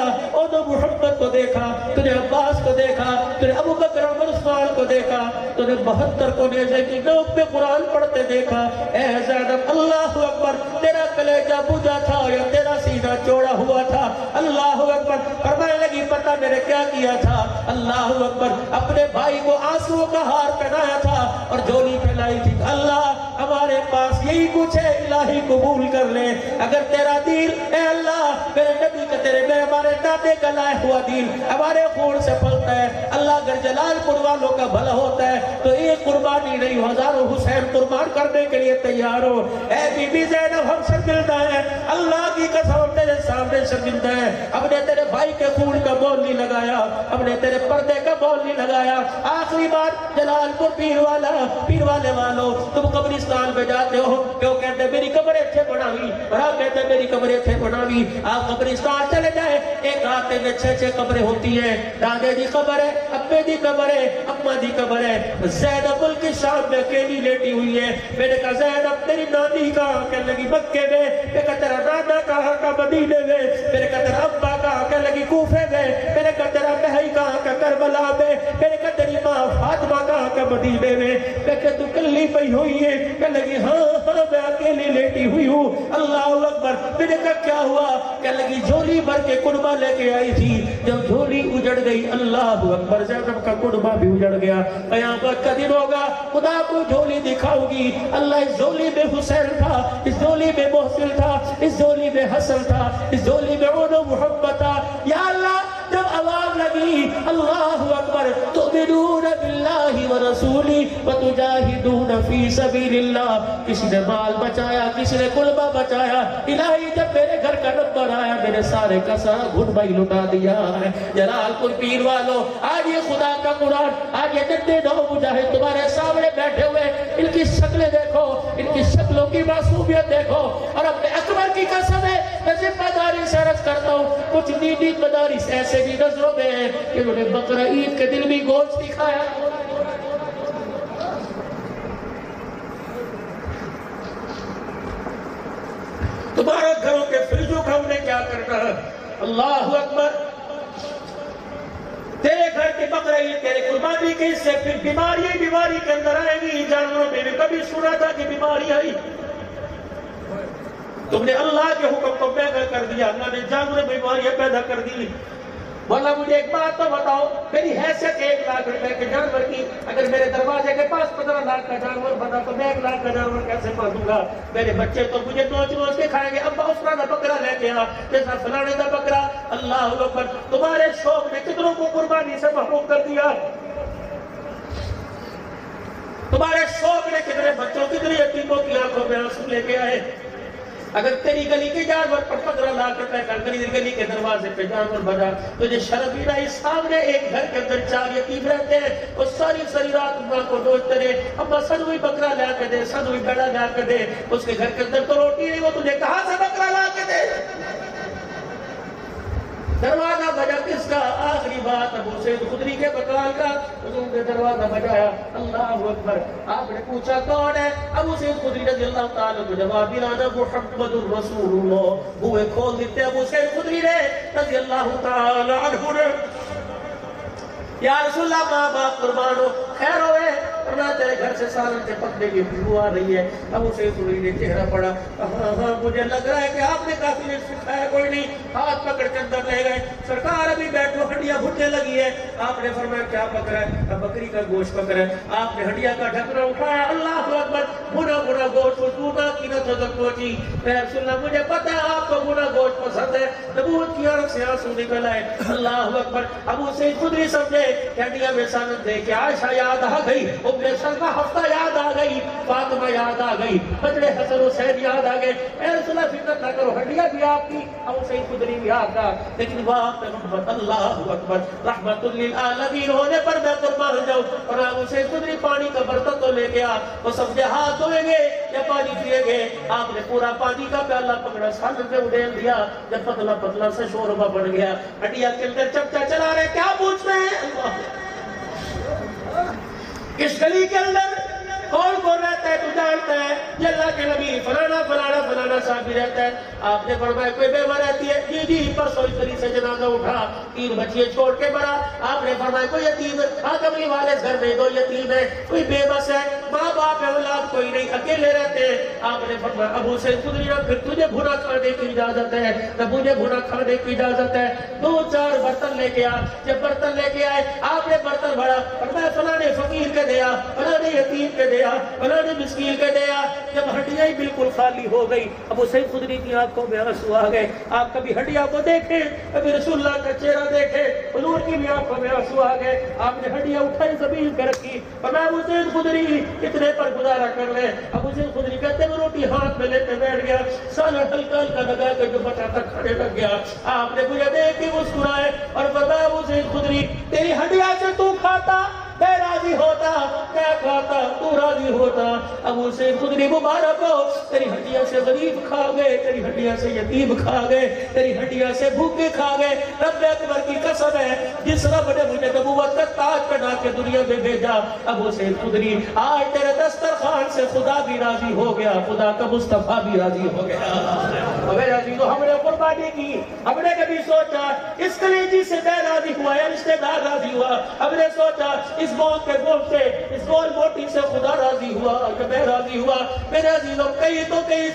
تو محمد کو دیکھا، تو نے عباس کو دیکھا، تو نے ابو بکر عمر عثمان کو دیکھا، تو نے 72 کو نیزے کی نوک پہ قرآن پڑھتے دیکھا۔ اے زینب اللہ اکبر، تیرا کلیجہ بجھا تھا یا تیرا سینہ چوڑا ہوا تھا؟ اللہ اکبر۔ فرمانے لگی پتہ میرے کیا کیا تھا؟ اللہ اکبر، اپنے بھائی کو آنسو کا ہار پہنایا تھا اور جھولی پھیلائی تھی۔ اللہ ہمارے پاس یہی کچھ ہے، الہی قبول کر لے۔ اگر تیرا دین اے اللہ میرے نبی کا تیرے میں ہمارے دادے کا لائے ہوا دین ہمارے خون سے پھلتا ہے، اللہ اگر جلال پور والوں کا بھلا ہوتا ہے تو ایک قربانی نہیں ہزاروں حسین قربان کرنے کے لیے تیار ہو۔ اے بی بی زینب ہم سے ملتا ہے، اللہ کی قسم تیرے سامنے سے ملتا ہے، ہم نے تیرے بھائی کے خون کا مول نہیں لگایا، ہم نے تیرے پردے کا مول نہیں لگایا۔ آخری بار جلال پور پیر والے والوں تم قبرستان میں جاتے ہو، کیوں کہتے میری قبریں تھے بناوی، بڑا کہتے میری قبریں تھے بناوی۔ آپ قبرستان چلے جائے، ایک آتے میں 6 قبریں ہوتی ہیں، دادے دی قبر ہے، ابے دی قبر ہے، اماں دی قبر ہے۔ زینب ملک شام میں اکیلی لیٹی ہوئی ہے۔ میں نے کہا زینب تیری نانی کہاں؟ کہنے لگی مکے میں۔ میں کہا تیرا نانا کہاں کا؟ مدینے میں۔ میں نے کہا تیرا ابا کہاں؟ کہنے لگی کوفے میں۔ میں نے کہا تیرا بھائی کہاں کا؟ کربلا میں۔ میں نے کہا تیری ماں فاطمہ کہاں کا؟ مدینے میں۔ میں کہا تو کلی پئی ہوئی ہے؟ کہنے لگی ہاں میں اکیلی لیٹی ہوئی ہوں۔ اللہ اکبر۔ میں نے کہا کیا ہوا؟ کہنے لگی جھولی بھر کے قربہ لے کے آئی تھی، جب جھولی اجڑ گئی اللہ اکبر زینب کا قربہ بھی اجڑ گیا۔ قیامت کا دن ہوگا، خدا کو جھولی دکھاؤ گی، اللہ اس جھولی میں حسین تھا، اس جھولی میں محسن تھا، اس جھولی میں حسن تھا، اس جھولی میں اونو محمد تھا۔ یا اللہ جب آواز لگی اللہ اکبر تؤمنون باللہ ورسولہ وتجاہدون فی سبیل اللہ، کسی نے مال بچایا، کسی نے قلبہ بچایا۔ الہی جب میرے گھر کا نمبر آیا میرے سارے کا سارا گھن بھائی لٹا دیا ہے۔ جلال پور پیر والوں آج یہ خدا کا قرآن، آج یہ جدے نو مجاہد تمہارے سامنے بیٹھے ہوئے، ان کی شکلیں دیکھو، ان کی شکلوں کی معصومیت دیکھو، اور اپنے اکبر کی قسم ہے میں ذمہ داری سے عرض کرتا ہوں کچھ دینی مدارس ایسے بھی نظروں میں ہیں کہ انہوں نے بقرہ عید کے دن بھی گوشت دکھایا۔ تمہارے گھروں کے فریجوں کا ہم نے کیا کرنا ہے؟ اللہ اکبر۔ تیرے گھر کے بقرہ عید تیرے قربانی کے اس سے پھر بیماری کے اندر آئے گی۔ جانوروں میں بھی کبھی سنا تھا کہ بیماری آئی، تم نے اللہ کے حکم کو پیدا کر دیا، اللہ نے جانور بیماریاں پیدا کر دی۔ مولا مجھے ایک بات تو بتاؤ، میری حیثیت 1 لاکھ روپے کے جانور کی، اگر میرے دروازے کے پاس 15 لاکھ کا جانور بنا تو میں 1 لاکھ کا جانور کیسے پالوں گا؟ میرے بچے تو مجھے نوچ کے کھائیں گے، ابا اس طرح بکرا لے کے آ، جیسا فلانے کا بکرا۔ اللہ اکبر، تمہارے شوق نے کتنوں کو قربانی سے محروم کر دیا، تمہارے شوق نے کتنے بچوں کتنے یتیموں کی آنکھوں میں آنسو لے کے آئے۔ اگر تیری گلی کے جانور پر 15 لاکھ روپے کا گلی کے دروازے پہ جانور بنا، تجھے شرم بھی نہیں؟ سامنے ایک گھر کے اندر 4 یتیم رہتے ہیں، وہ ساری رات ماں کو نوچتے رہے، ابا سنوی بکرا لا کے دے، سنوی بیڑا لا کے دے، اس کے گھر کے اندر تو روٹی نہیں، وہ تجھے کہاں سے بکرا لا کے دے؟ دروازہ بجا کس کا؟ آخری بات ابو سعید خدری کے بکال کا، حضور نے دروازہ بجایا۔ اللہ اکبر۔ آپ نے پوچھا کون ہے؟ ابو سعید خدری رضی اللہ تعالیٰ کو جواب دلانا محمد الرسول اللہ۔ بوئے کھول دیتے ابو سعید خدری نے رضی اللہ تعالیٰ عنہ نے، یا رسول اللہ ماں باپ قربان ہو، خیر ہوئے، ورنہ تیرے گھر سے سالن کے پکنے کی بو آ رہی ہے۔ ابو سعید خدری نے چہرہ پڑا، ہاں مجھے لگ رہا ہے کہ آپ نے کافی نے سکھایا کوئی نہیں۔ ہاتھ پکڑ کے اندر لے گئے، سرکار ابھی بیٹھو، ہڈیاں بھٹنے لگی ہے۔ آپ نے فرمایا کیا پکڑا ہے؟ بکری کا گوشت پکڑا ہے۔ آپ نے ہڈیاں کا ڈھکنا اٹھایا، اللہ اکبر، بھنا گوشت دودھا کی نہ تک پہنچی۔ اے رسول اللہ مجھے پتا ہے آپ کو بھنا گوشت پسند ہے، نبوت کی آنکھ سے آنسو نکل آئے۔ اللہ اکبر۔ ابو سعید خدری سمجھے ہڈیاں میں سالن دے کے عائشہ یاد آ گئی، ام سلمہ حفصہ یاد آ گئی، فاطمہ یاد آ گئی، بچڑے حسن حسین یاد آ گئے۔ اے رسول اللہ فکر نہ کرو، ہڈیاں بھی آپ کی، ابو سعید خدری بھی آپ کا، لیکن وہاں پیغمبر اللہ اکبر رحمت للعالمین ہونے پر میں قربان جاؤں۔ اور ابو سعید خدری پانی کا برتن تو لے گیا، وہ سمجھے ہاتھ دھوئیں گے یا پانی پیئیں گے۔ آپ نے پورا پانی کا پیالہ پکڑا، سالن سے اڈیل دیا، جب پتلا سے شوربہ بن گیا، ہڈیاں کے اندر چمچا چلا رہے، کیا پوچھ رہے ہیں؟ اللہ اس گلی کے اندر کون کون رہتا ہے تو جانتا ہے، یہ اللہ کے نبی فلانا فلانا فلانا بیمہ صاحب بھی رہتا ہے. آپ نے فرمایا کوئی بیمہ رہتی ہے؟ جی جی پرسوں اس طریقے سے جنازہ اٹھا, 3 بچے چھوڑ کے مرا. آپ نے فرمایا کوئی یتیم ہے؟ ہاں کبھی والد گھر میں 2 یتیم ہے. کوئی بے بس ہے, ماں باپ ہے, اولاد کوئی نہیں, اکیلے رہتے ہیں. آپ نے فرمایا ابو سعید خدری پھر تجھے بھنا کھانے کی اجازت ہے, نہ مجھے بھنا کھانے کی اجازت ہے. 2-4 برتن لے کے آ. جب برتن لے کے آئے آپ نے برتن بھرا, فرمایا فلانے فقیر کے دیا, فلانے یتیم کے دیا, فلانے مسکین کے دیا. جب ہڈیاں ہی بالکل خالی ہو گئی, ابو سعید خدری کی آنکھوں میں آنسو آ گئے. آپ کبھی ہڈیاں کو دیکھیں, کبھی رسول اللہ کا چہرہ دیکھیں, حضور کی بھی آنکھوں میں آنسو آ گئے. آپ نے ہڈیاں اٹھائی زمین پہ رکھی, فرمایا ابو سعید خدری اتنے پر گزارا کر لے. ابو سعید خدری کہتے ہیں روٹی ہاتھ میں لیتے بیٹھ گیا, سالن ہلکا ہلکا لگا کے جو بچا تھا کھانے لگ گیا. آپ نے مجھے دیکھ کے مسکرائے اور فرمایا ابو سعید خدری تیری ہڈیاں سے تو کھاتا میں راضی ہوتا, میں کھاتا تو راضی ہوتا. ابو سعید خدری مبارک ہو, تیری ہڈیاں سے غریب کھا گئے, تیری ہڈیاں سے یتیم کھا گئے, تیری ہڈیاں سے بھوکے کھا گئے. رب اکبر کی قسم ہے جس رب نے مجھے نبوت کا تاج پہنا کے دنیا میں بھیجا. ابو سعید خدری آج تیرے دسترخوان سے خدا بھی راضی ہو گیا, خدا کا مصطفیٰ بھی راضی ہو گیا. میرے عزیزو ہم نے قربانی کی, ہم نے کبھی سوچا اس کلیجی سے میں راضی ہوا یا رشتہ دار راضی ہوا, ہم نے سوچا اس موت کے گوشت سے, اس گول موٹی سے خدا راضی ہوا یا میں راضی ہوا. میرے عزیزو کہیں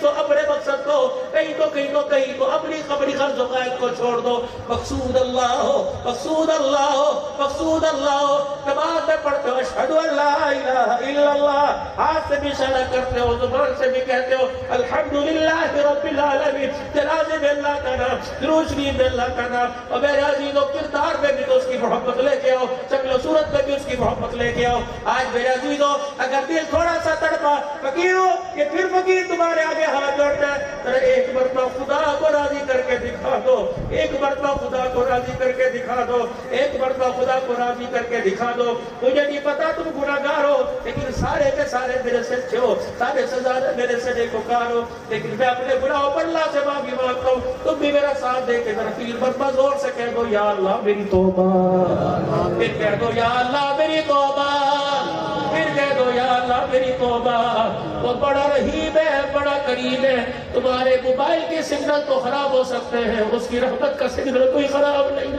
تو اپنے مقصد کو, کہیں تو اپنی قبری غرض و قائد کو چھوڑ دو. مقصود اللہ ہو, مقصود اللہ ہو, مقصود اللہ ہو. نماز میں پڑھتے ہو اشہدو ان لا الہ الا اللہ, ہاتھ سے بھی اشارہ کرتے ہو, زبان سے بھی کہتے ہو الحمدللہ رب العالمین. جنازے میں اللہ کا نام, روشنی میں اللہ کا نام. اور میرے عزیزو کردار میں بھی تو اس کی محبت لے کے آؤ, شکل و صورت میں بھی اس کی محبت لے کے آؤ. آج میرے عزیزو اگر دل تھوڑا سا تڑپا, فقیر ہو کہ پھر فقیر تمہارے آگے ہاتھ جوڑتا ہے, ذرا ایک مرتبہ خدا کو راضی کر کے دکھا دو, ایک مرتبہ خدا کو راضی کر کے دکھا دو, ایک مرتبہ خدا کو راضی کر کے دکھا دو. مجھے نہیں پتا تم گناہگار ہو, لیکن سارے کے سارے میرے سے اچھے ہو, سارے سے زیادہ میرے سے نیکوکار ہو. لیکن میں اپنے گناہوں پر اللہ سے معافی مانگتا ہوں. تم بھی میرا ساتھ دے کے ذرا پیر مرتبہ زور سے کہہ دو یا اللہ میری توبہ, پھر کہہ دو یا اللہ میری توبہ, پھر کہہ دو یا اللہ میری توبہ. وہ بڑا رحیم ہے, بڑا کریم ہے. تمہارے موبائل کے سگنل تو خراب ہو سکتے ہیں, اس کی رحمت کا سگنل کوئی خراب نہیں.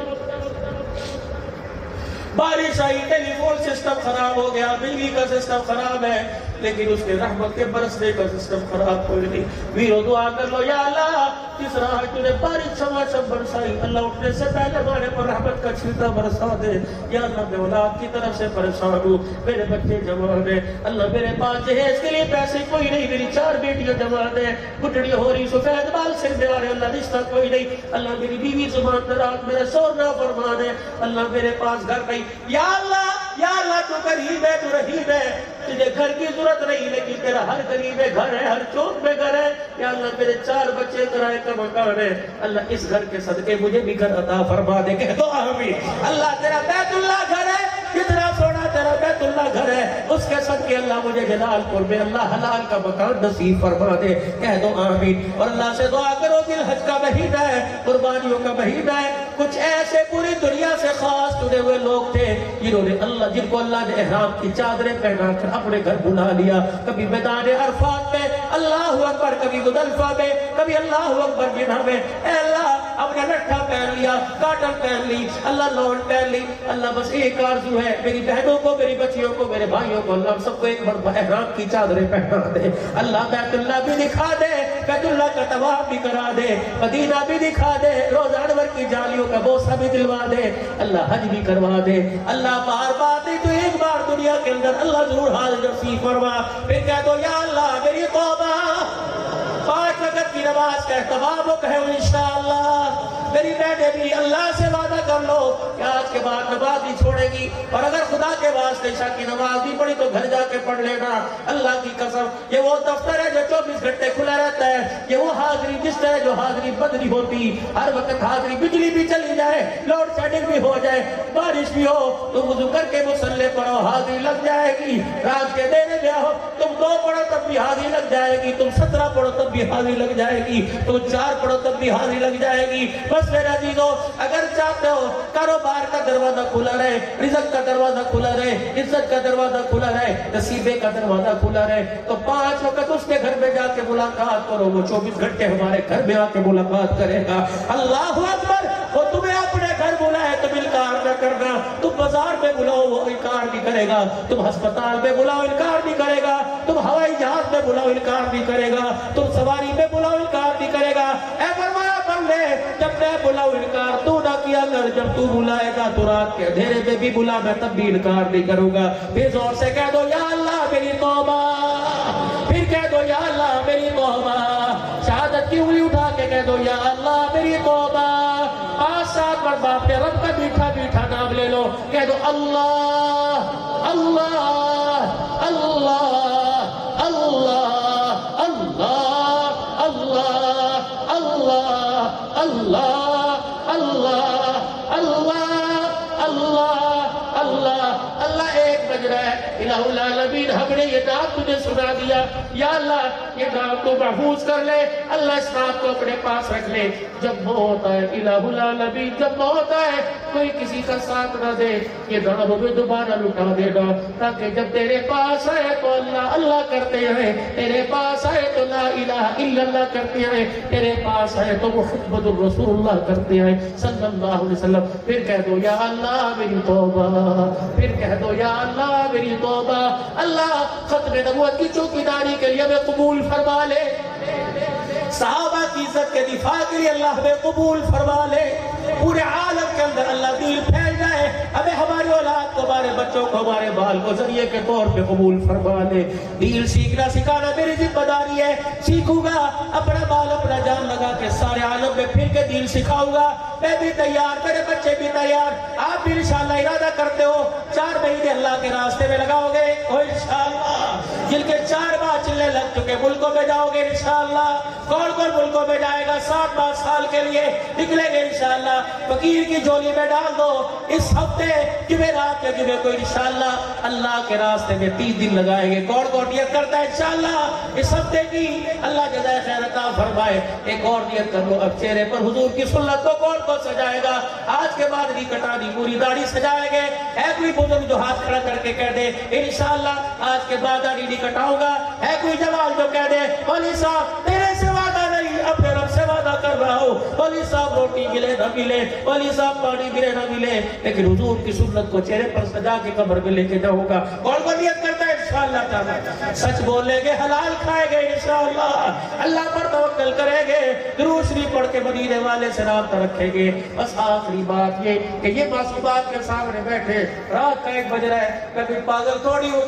بارش آئی, ٹیلی فون سسٹم خراب ہو گیا, بجلی کا سسٹم خراب ہے, لیکن اس کے رحمت کے برسنے کا سسٹم خراب کوئی نہیں. ویرو دعا کر لو یا اللہ جس راہ تو نے بارش سماشم برسائی, اللہ اٹھنے سے پہلے ہمارے پر رحمت کا چھیٹا برسا دے. یا اللہ میں اولاد کی طرف سے پریشان ہوں, میرے بچے جوان ہیں, اللہ میرے پاس جہیز کے لیے پیسے کوئی نہیں, میری 4 بیٹیاں جوان ہیں, گٹڑی ہو رہی سفید بال سر میں آ رہے, اللہ رشتہ کوئی نہیں. اللہ میری بیوی زبان دراز, میرے شوہر نافرمان ہے, اللہ میرے پاس گھر نہیں. یا اللہ تو قریب ہے, تو رحیم ہے, تجھے گھر کی ضرورت نہیں, لیکن تیرا ہر قریب میں گھر ہے, ہر چوک میں گھر ہے. یا اللہ میرے 4 بچے کرائے کا مکان ہے, اللہ اس گھر کے صدقے مجھے بھی گھر عطا فرما دے. کہہ دو آمین. اللہ تیرا بیت اللہ گھر ہے, کتنا سونا تیرا بیت اللہ گھر ہے, اس کے صدقے اللہ مجھے جلال پور میں اللہ حلال کا مکان نصیب فرما دے. کہہ دو آمین. اور اللہ سے دعا کرو, ذی الحج کا مہینہ ہے, قربانیوں کا مہینہ ہے. کچھ ایسے پوری دنیا سے خاص چنے ہوئے لوگ تھے جنہوں نے جن کو اللہ نے احرام کی چادریں پہنا کر اپنے گھر بلا لیا. کبھی میدان عرفات میں اللہ اکبر, کبھی مزدلفہ میں, کبھی اللہ اکبر منہ میں. اے اللہ اپنے لٹھا پہن لیا, کاٹن پہن لی, اللہ لون پہن لی. اللہ بس ایک آرزو ہے, میری بہنوں کو, میری بچیوں کو, میرے بھائیوں کو, اللہ سب کو ایک مرتبہ احرام کی چادریں پہنا دے. اللہ بیت اللہ بھی دکھا دے, بیت اللہ کا طواف بھی کرا دے, مدینہ بھی دکھا دے, روزہ انور کی جالیوں کا بوسہ بھی دلوا دے, اللہ حج بھی کروا دے. اللہ بار بار نہیں تو ایک بار دنیا کے اندر اللہ ضرور حاضر نصیب فرما. پھر کہہ دو یا اللہ میری توبہ. 5 وقت کی نماز کا اہتمام ہو, کہو انشاءاللہ. میری بہنیں بھی اللہ سے وعدہ کر لو کہ آج کے بعد نماز نہیں چھوڑے گی, اور اگر خدا کے واسطے عشاء کی نماز نہیں پڑھی تو گھر جا کے پڑھ لینا. اللہ کی قسم یہ وہ دفتر ہے جو 24 گھنٹے کھلا رہتا ہے, یہ وہ حاضری جس ہے جو حاضری بند نہیں ہوتی. ہر وقت حاضری, بجلی بھی چلی جائے, لوڈ شیڈنگ بھی ہو جائے, بارش بھی ہو, تم وضو کر کے مصلی پڑھو, حاضری لگ جائے گی. رات کے دینے میں ہو, تم 2 پڑھو تب بھی حاضری لگ جائے گی، تم 17 پڑھو تب بھی حاضری لگ جائے گی، تم 4 پڑھو تب بھی حاضری لگ جائے گی۔ بس میرے عزیزو، اگر چاہتے ہو کاروبار کا دروازہ کھلا رہے، رزق کا دروازہ کھلا رہے، عزت کا دروازہ کھلا رہے، نصیبے کا دروازہ کھلا رہے، تو 5 وقت اس کے گھر میں جا کے ملاقات کرو، وہ 24 گھنٹے ہمارے گھر میں آ کے ملاقات کرے گا۔ اللہ اکبر! وہ تمہیں اپنے گھر بلائے تم انکار نہ کرنا، تم بازار میں بلاؤ وہ انکار نہیں کرے گا، تم ہسپتال میں بلاؤ انکار نہیں کرے گا، تم ہوائی جہاز میں بلاؤ انکار نہیں کرے گا، تم سواری میں بلاؤ انکار نہیں کرے گا۔ اے فرمایا بندے، جب میں بلاؤ انکار تو نہ کیا کر، جب تو بلائے گا تو رات کے اندھیرے میں بھی بلا، میں تب بھی انکار نہیں کروں گا۔ پھر زور سے کہہ دو یا اللہ میری توبہ، پھر کہہ دو یا اللہ میری توبہ، شہادت کی انگلی اٹھا کے کہہ دو یا اللہ میری توبہ۔ 5-7 مرتبہ اپنے رب کا میٹھا میٹھا نام لے لو، کہہ دو اللہ اللہ اللہ اللہ اللہ اللہ اللہ اللہ اللہ اللہ اللہ اللہ اللہ ایک بج رہا ہے۔ الہ العالمین، ہم نے یہ نام تجھے سنا دیا، یا اللہ یہ نام تو محفوظ کر لے، اللہ اس نام کو اپنے پاس رکھ لے۔ جب موت آئے الہ العالمین، جب موت آئے کوئی کسی کا ساتھ نہ دے، یہ نام ہمیں دوبارہ لٹا دینا، تاکہ جب تیرے پاس آئے تو اللہ اللہ کرتے ہیں، تیرے پاس آئے تو لا الہ الا اللہ کرتے ہیں، تیرے پاس آئے تو محمد الرسول اللہ کرتے ہیں صلی اللہ علیہ وسلم۔ پھر کہہ دو یا اللہ میری توبہ، پھر کہہ دو یا اللہ میری توبہ۔ اللہ ختم نبوت کی چوکیداری کے لیے ہمیں قبول فرما لے، صحابہ کی عزت کے دفاع کے لیے اللہ ہمیں قبول فرما لے، پورے عالم کے اندر اللہ دین پھیل جائے، ہمیں ہماری اولاد کو، ہمارے بچوں کو، ہمارے بال کو ذریعے کے طور پہ قبول فرما لے۔ دین سیکھنا سکھانا میری ذمہ داری ہے، سیکھوں گا، اپنا بال اپنا جان لگا کے سارے عالم میں پھر کے دین سکھاؤں گا۔ میں بھی تیار، میرے بچے بھی تیار، آپ بھی انشاءاللہ ارادہ کرتے ہو 4 مہینے اللہ کے راستے میں لگاؤ گے، انشاءاللہ جن کے 4 ماہ چلنے لگ چکے ملکوں میں جاؤ گے انشاءاللہ۔ کون کون ملکوں میں جائے گا؟ 7 ماہ سال کے لیے نکلیں گے انشاءاللہ۔ فقیر کی جھولی میں ڈال دو اس ہفتے جمعرات کے جمعے کو انشاءاللہ اللہ کے راستے میں 3 دن لگائیں گے۔ کون کون نیت کرتا ہے انشاءاللہ اس ہفتے کی؟ اللہ جزائے خیر عطا فرمائے۔ ایک اور نیت کر لو، اب چہرے پر حضور کی سنت کو کون کون سجائے گا؟ آج کے بعد نہیں کٹانی، پوری داڑھی سجائیں گے۔ ہے کوئی بزرگ جو ہاتھ کھڑا کر کے کہہ دے انشاءاللہ آج کے بعد داڑھی نہیں کٹاؤں گا؟ ہے کوئی جوان جو کہہ دے مولوی صاحب تیرے سے وعدہ نہیں، اپنے رب سے وعدہ کر رہا ہوں، مولوی صاحب روٹی ملے نہ ملے، مولوی صاحب پانی ملے نہ ملے، لیکن حضور کی سنت کو چہرے پر سجا کے قبر میں لے کے جاؤں گا؟ کون کون نیت کرتا ہے انشاءاللہ تعالی؟ سچ بولیں گے، حلال کھائیں گے انشاءاللہ، اللہ پر توکل کریں گے، درود شریف پڑھ کے مدینے والے سے رابطہ رکھیں گے۔ بس آخری بات یہ کہ یہ معصومات کے سامنے بیٹھے رات کا 1 بج رہا ہے، کبھی پاگل تھوڑی ہو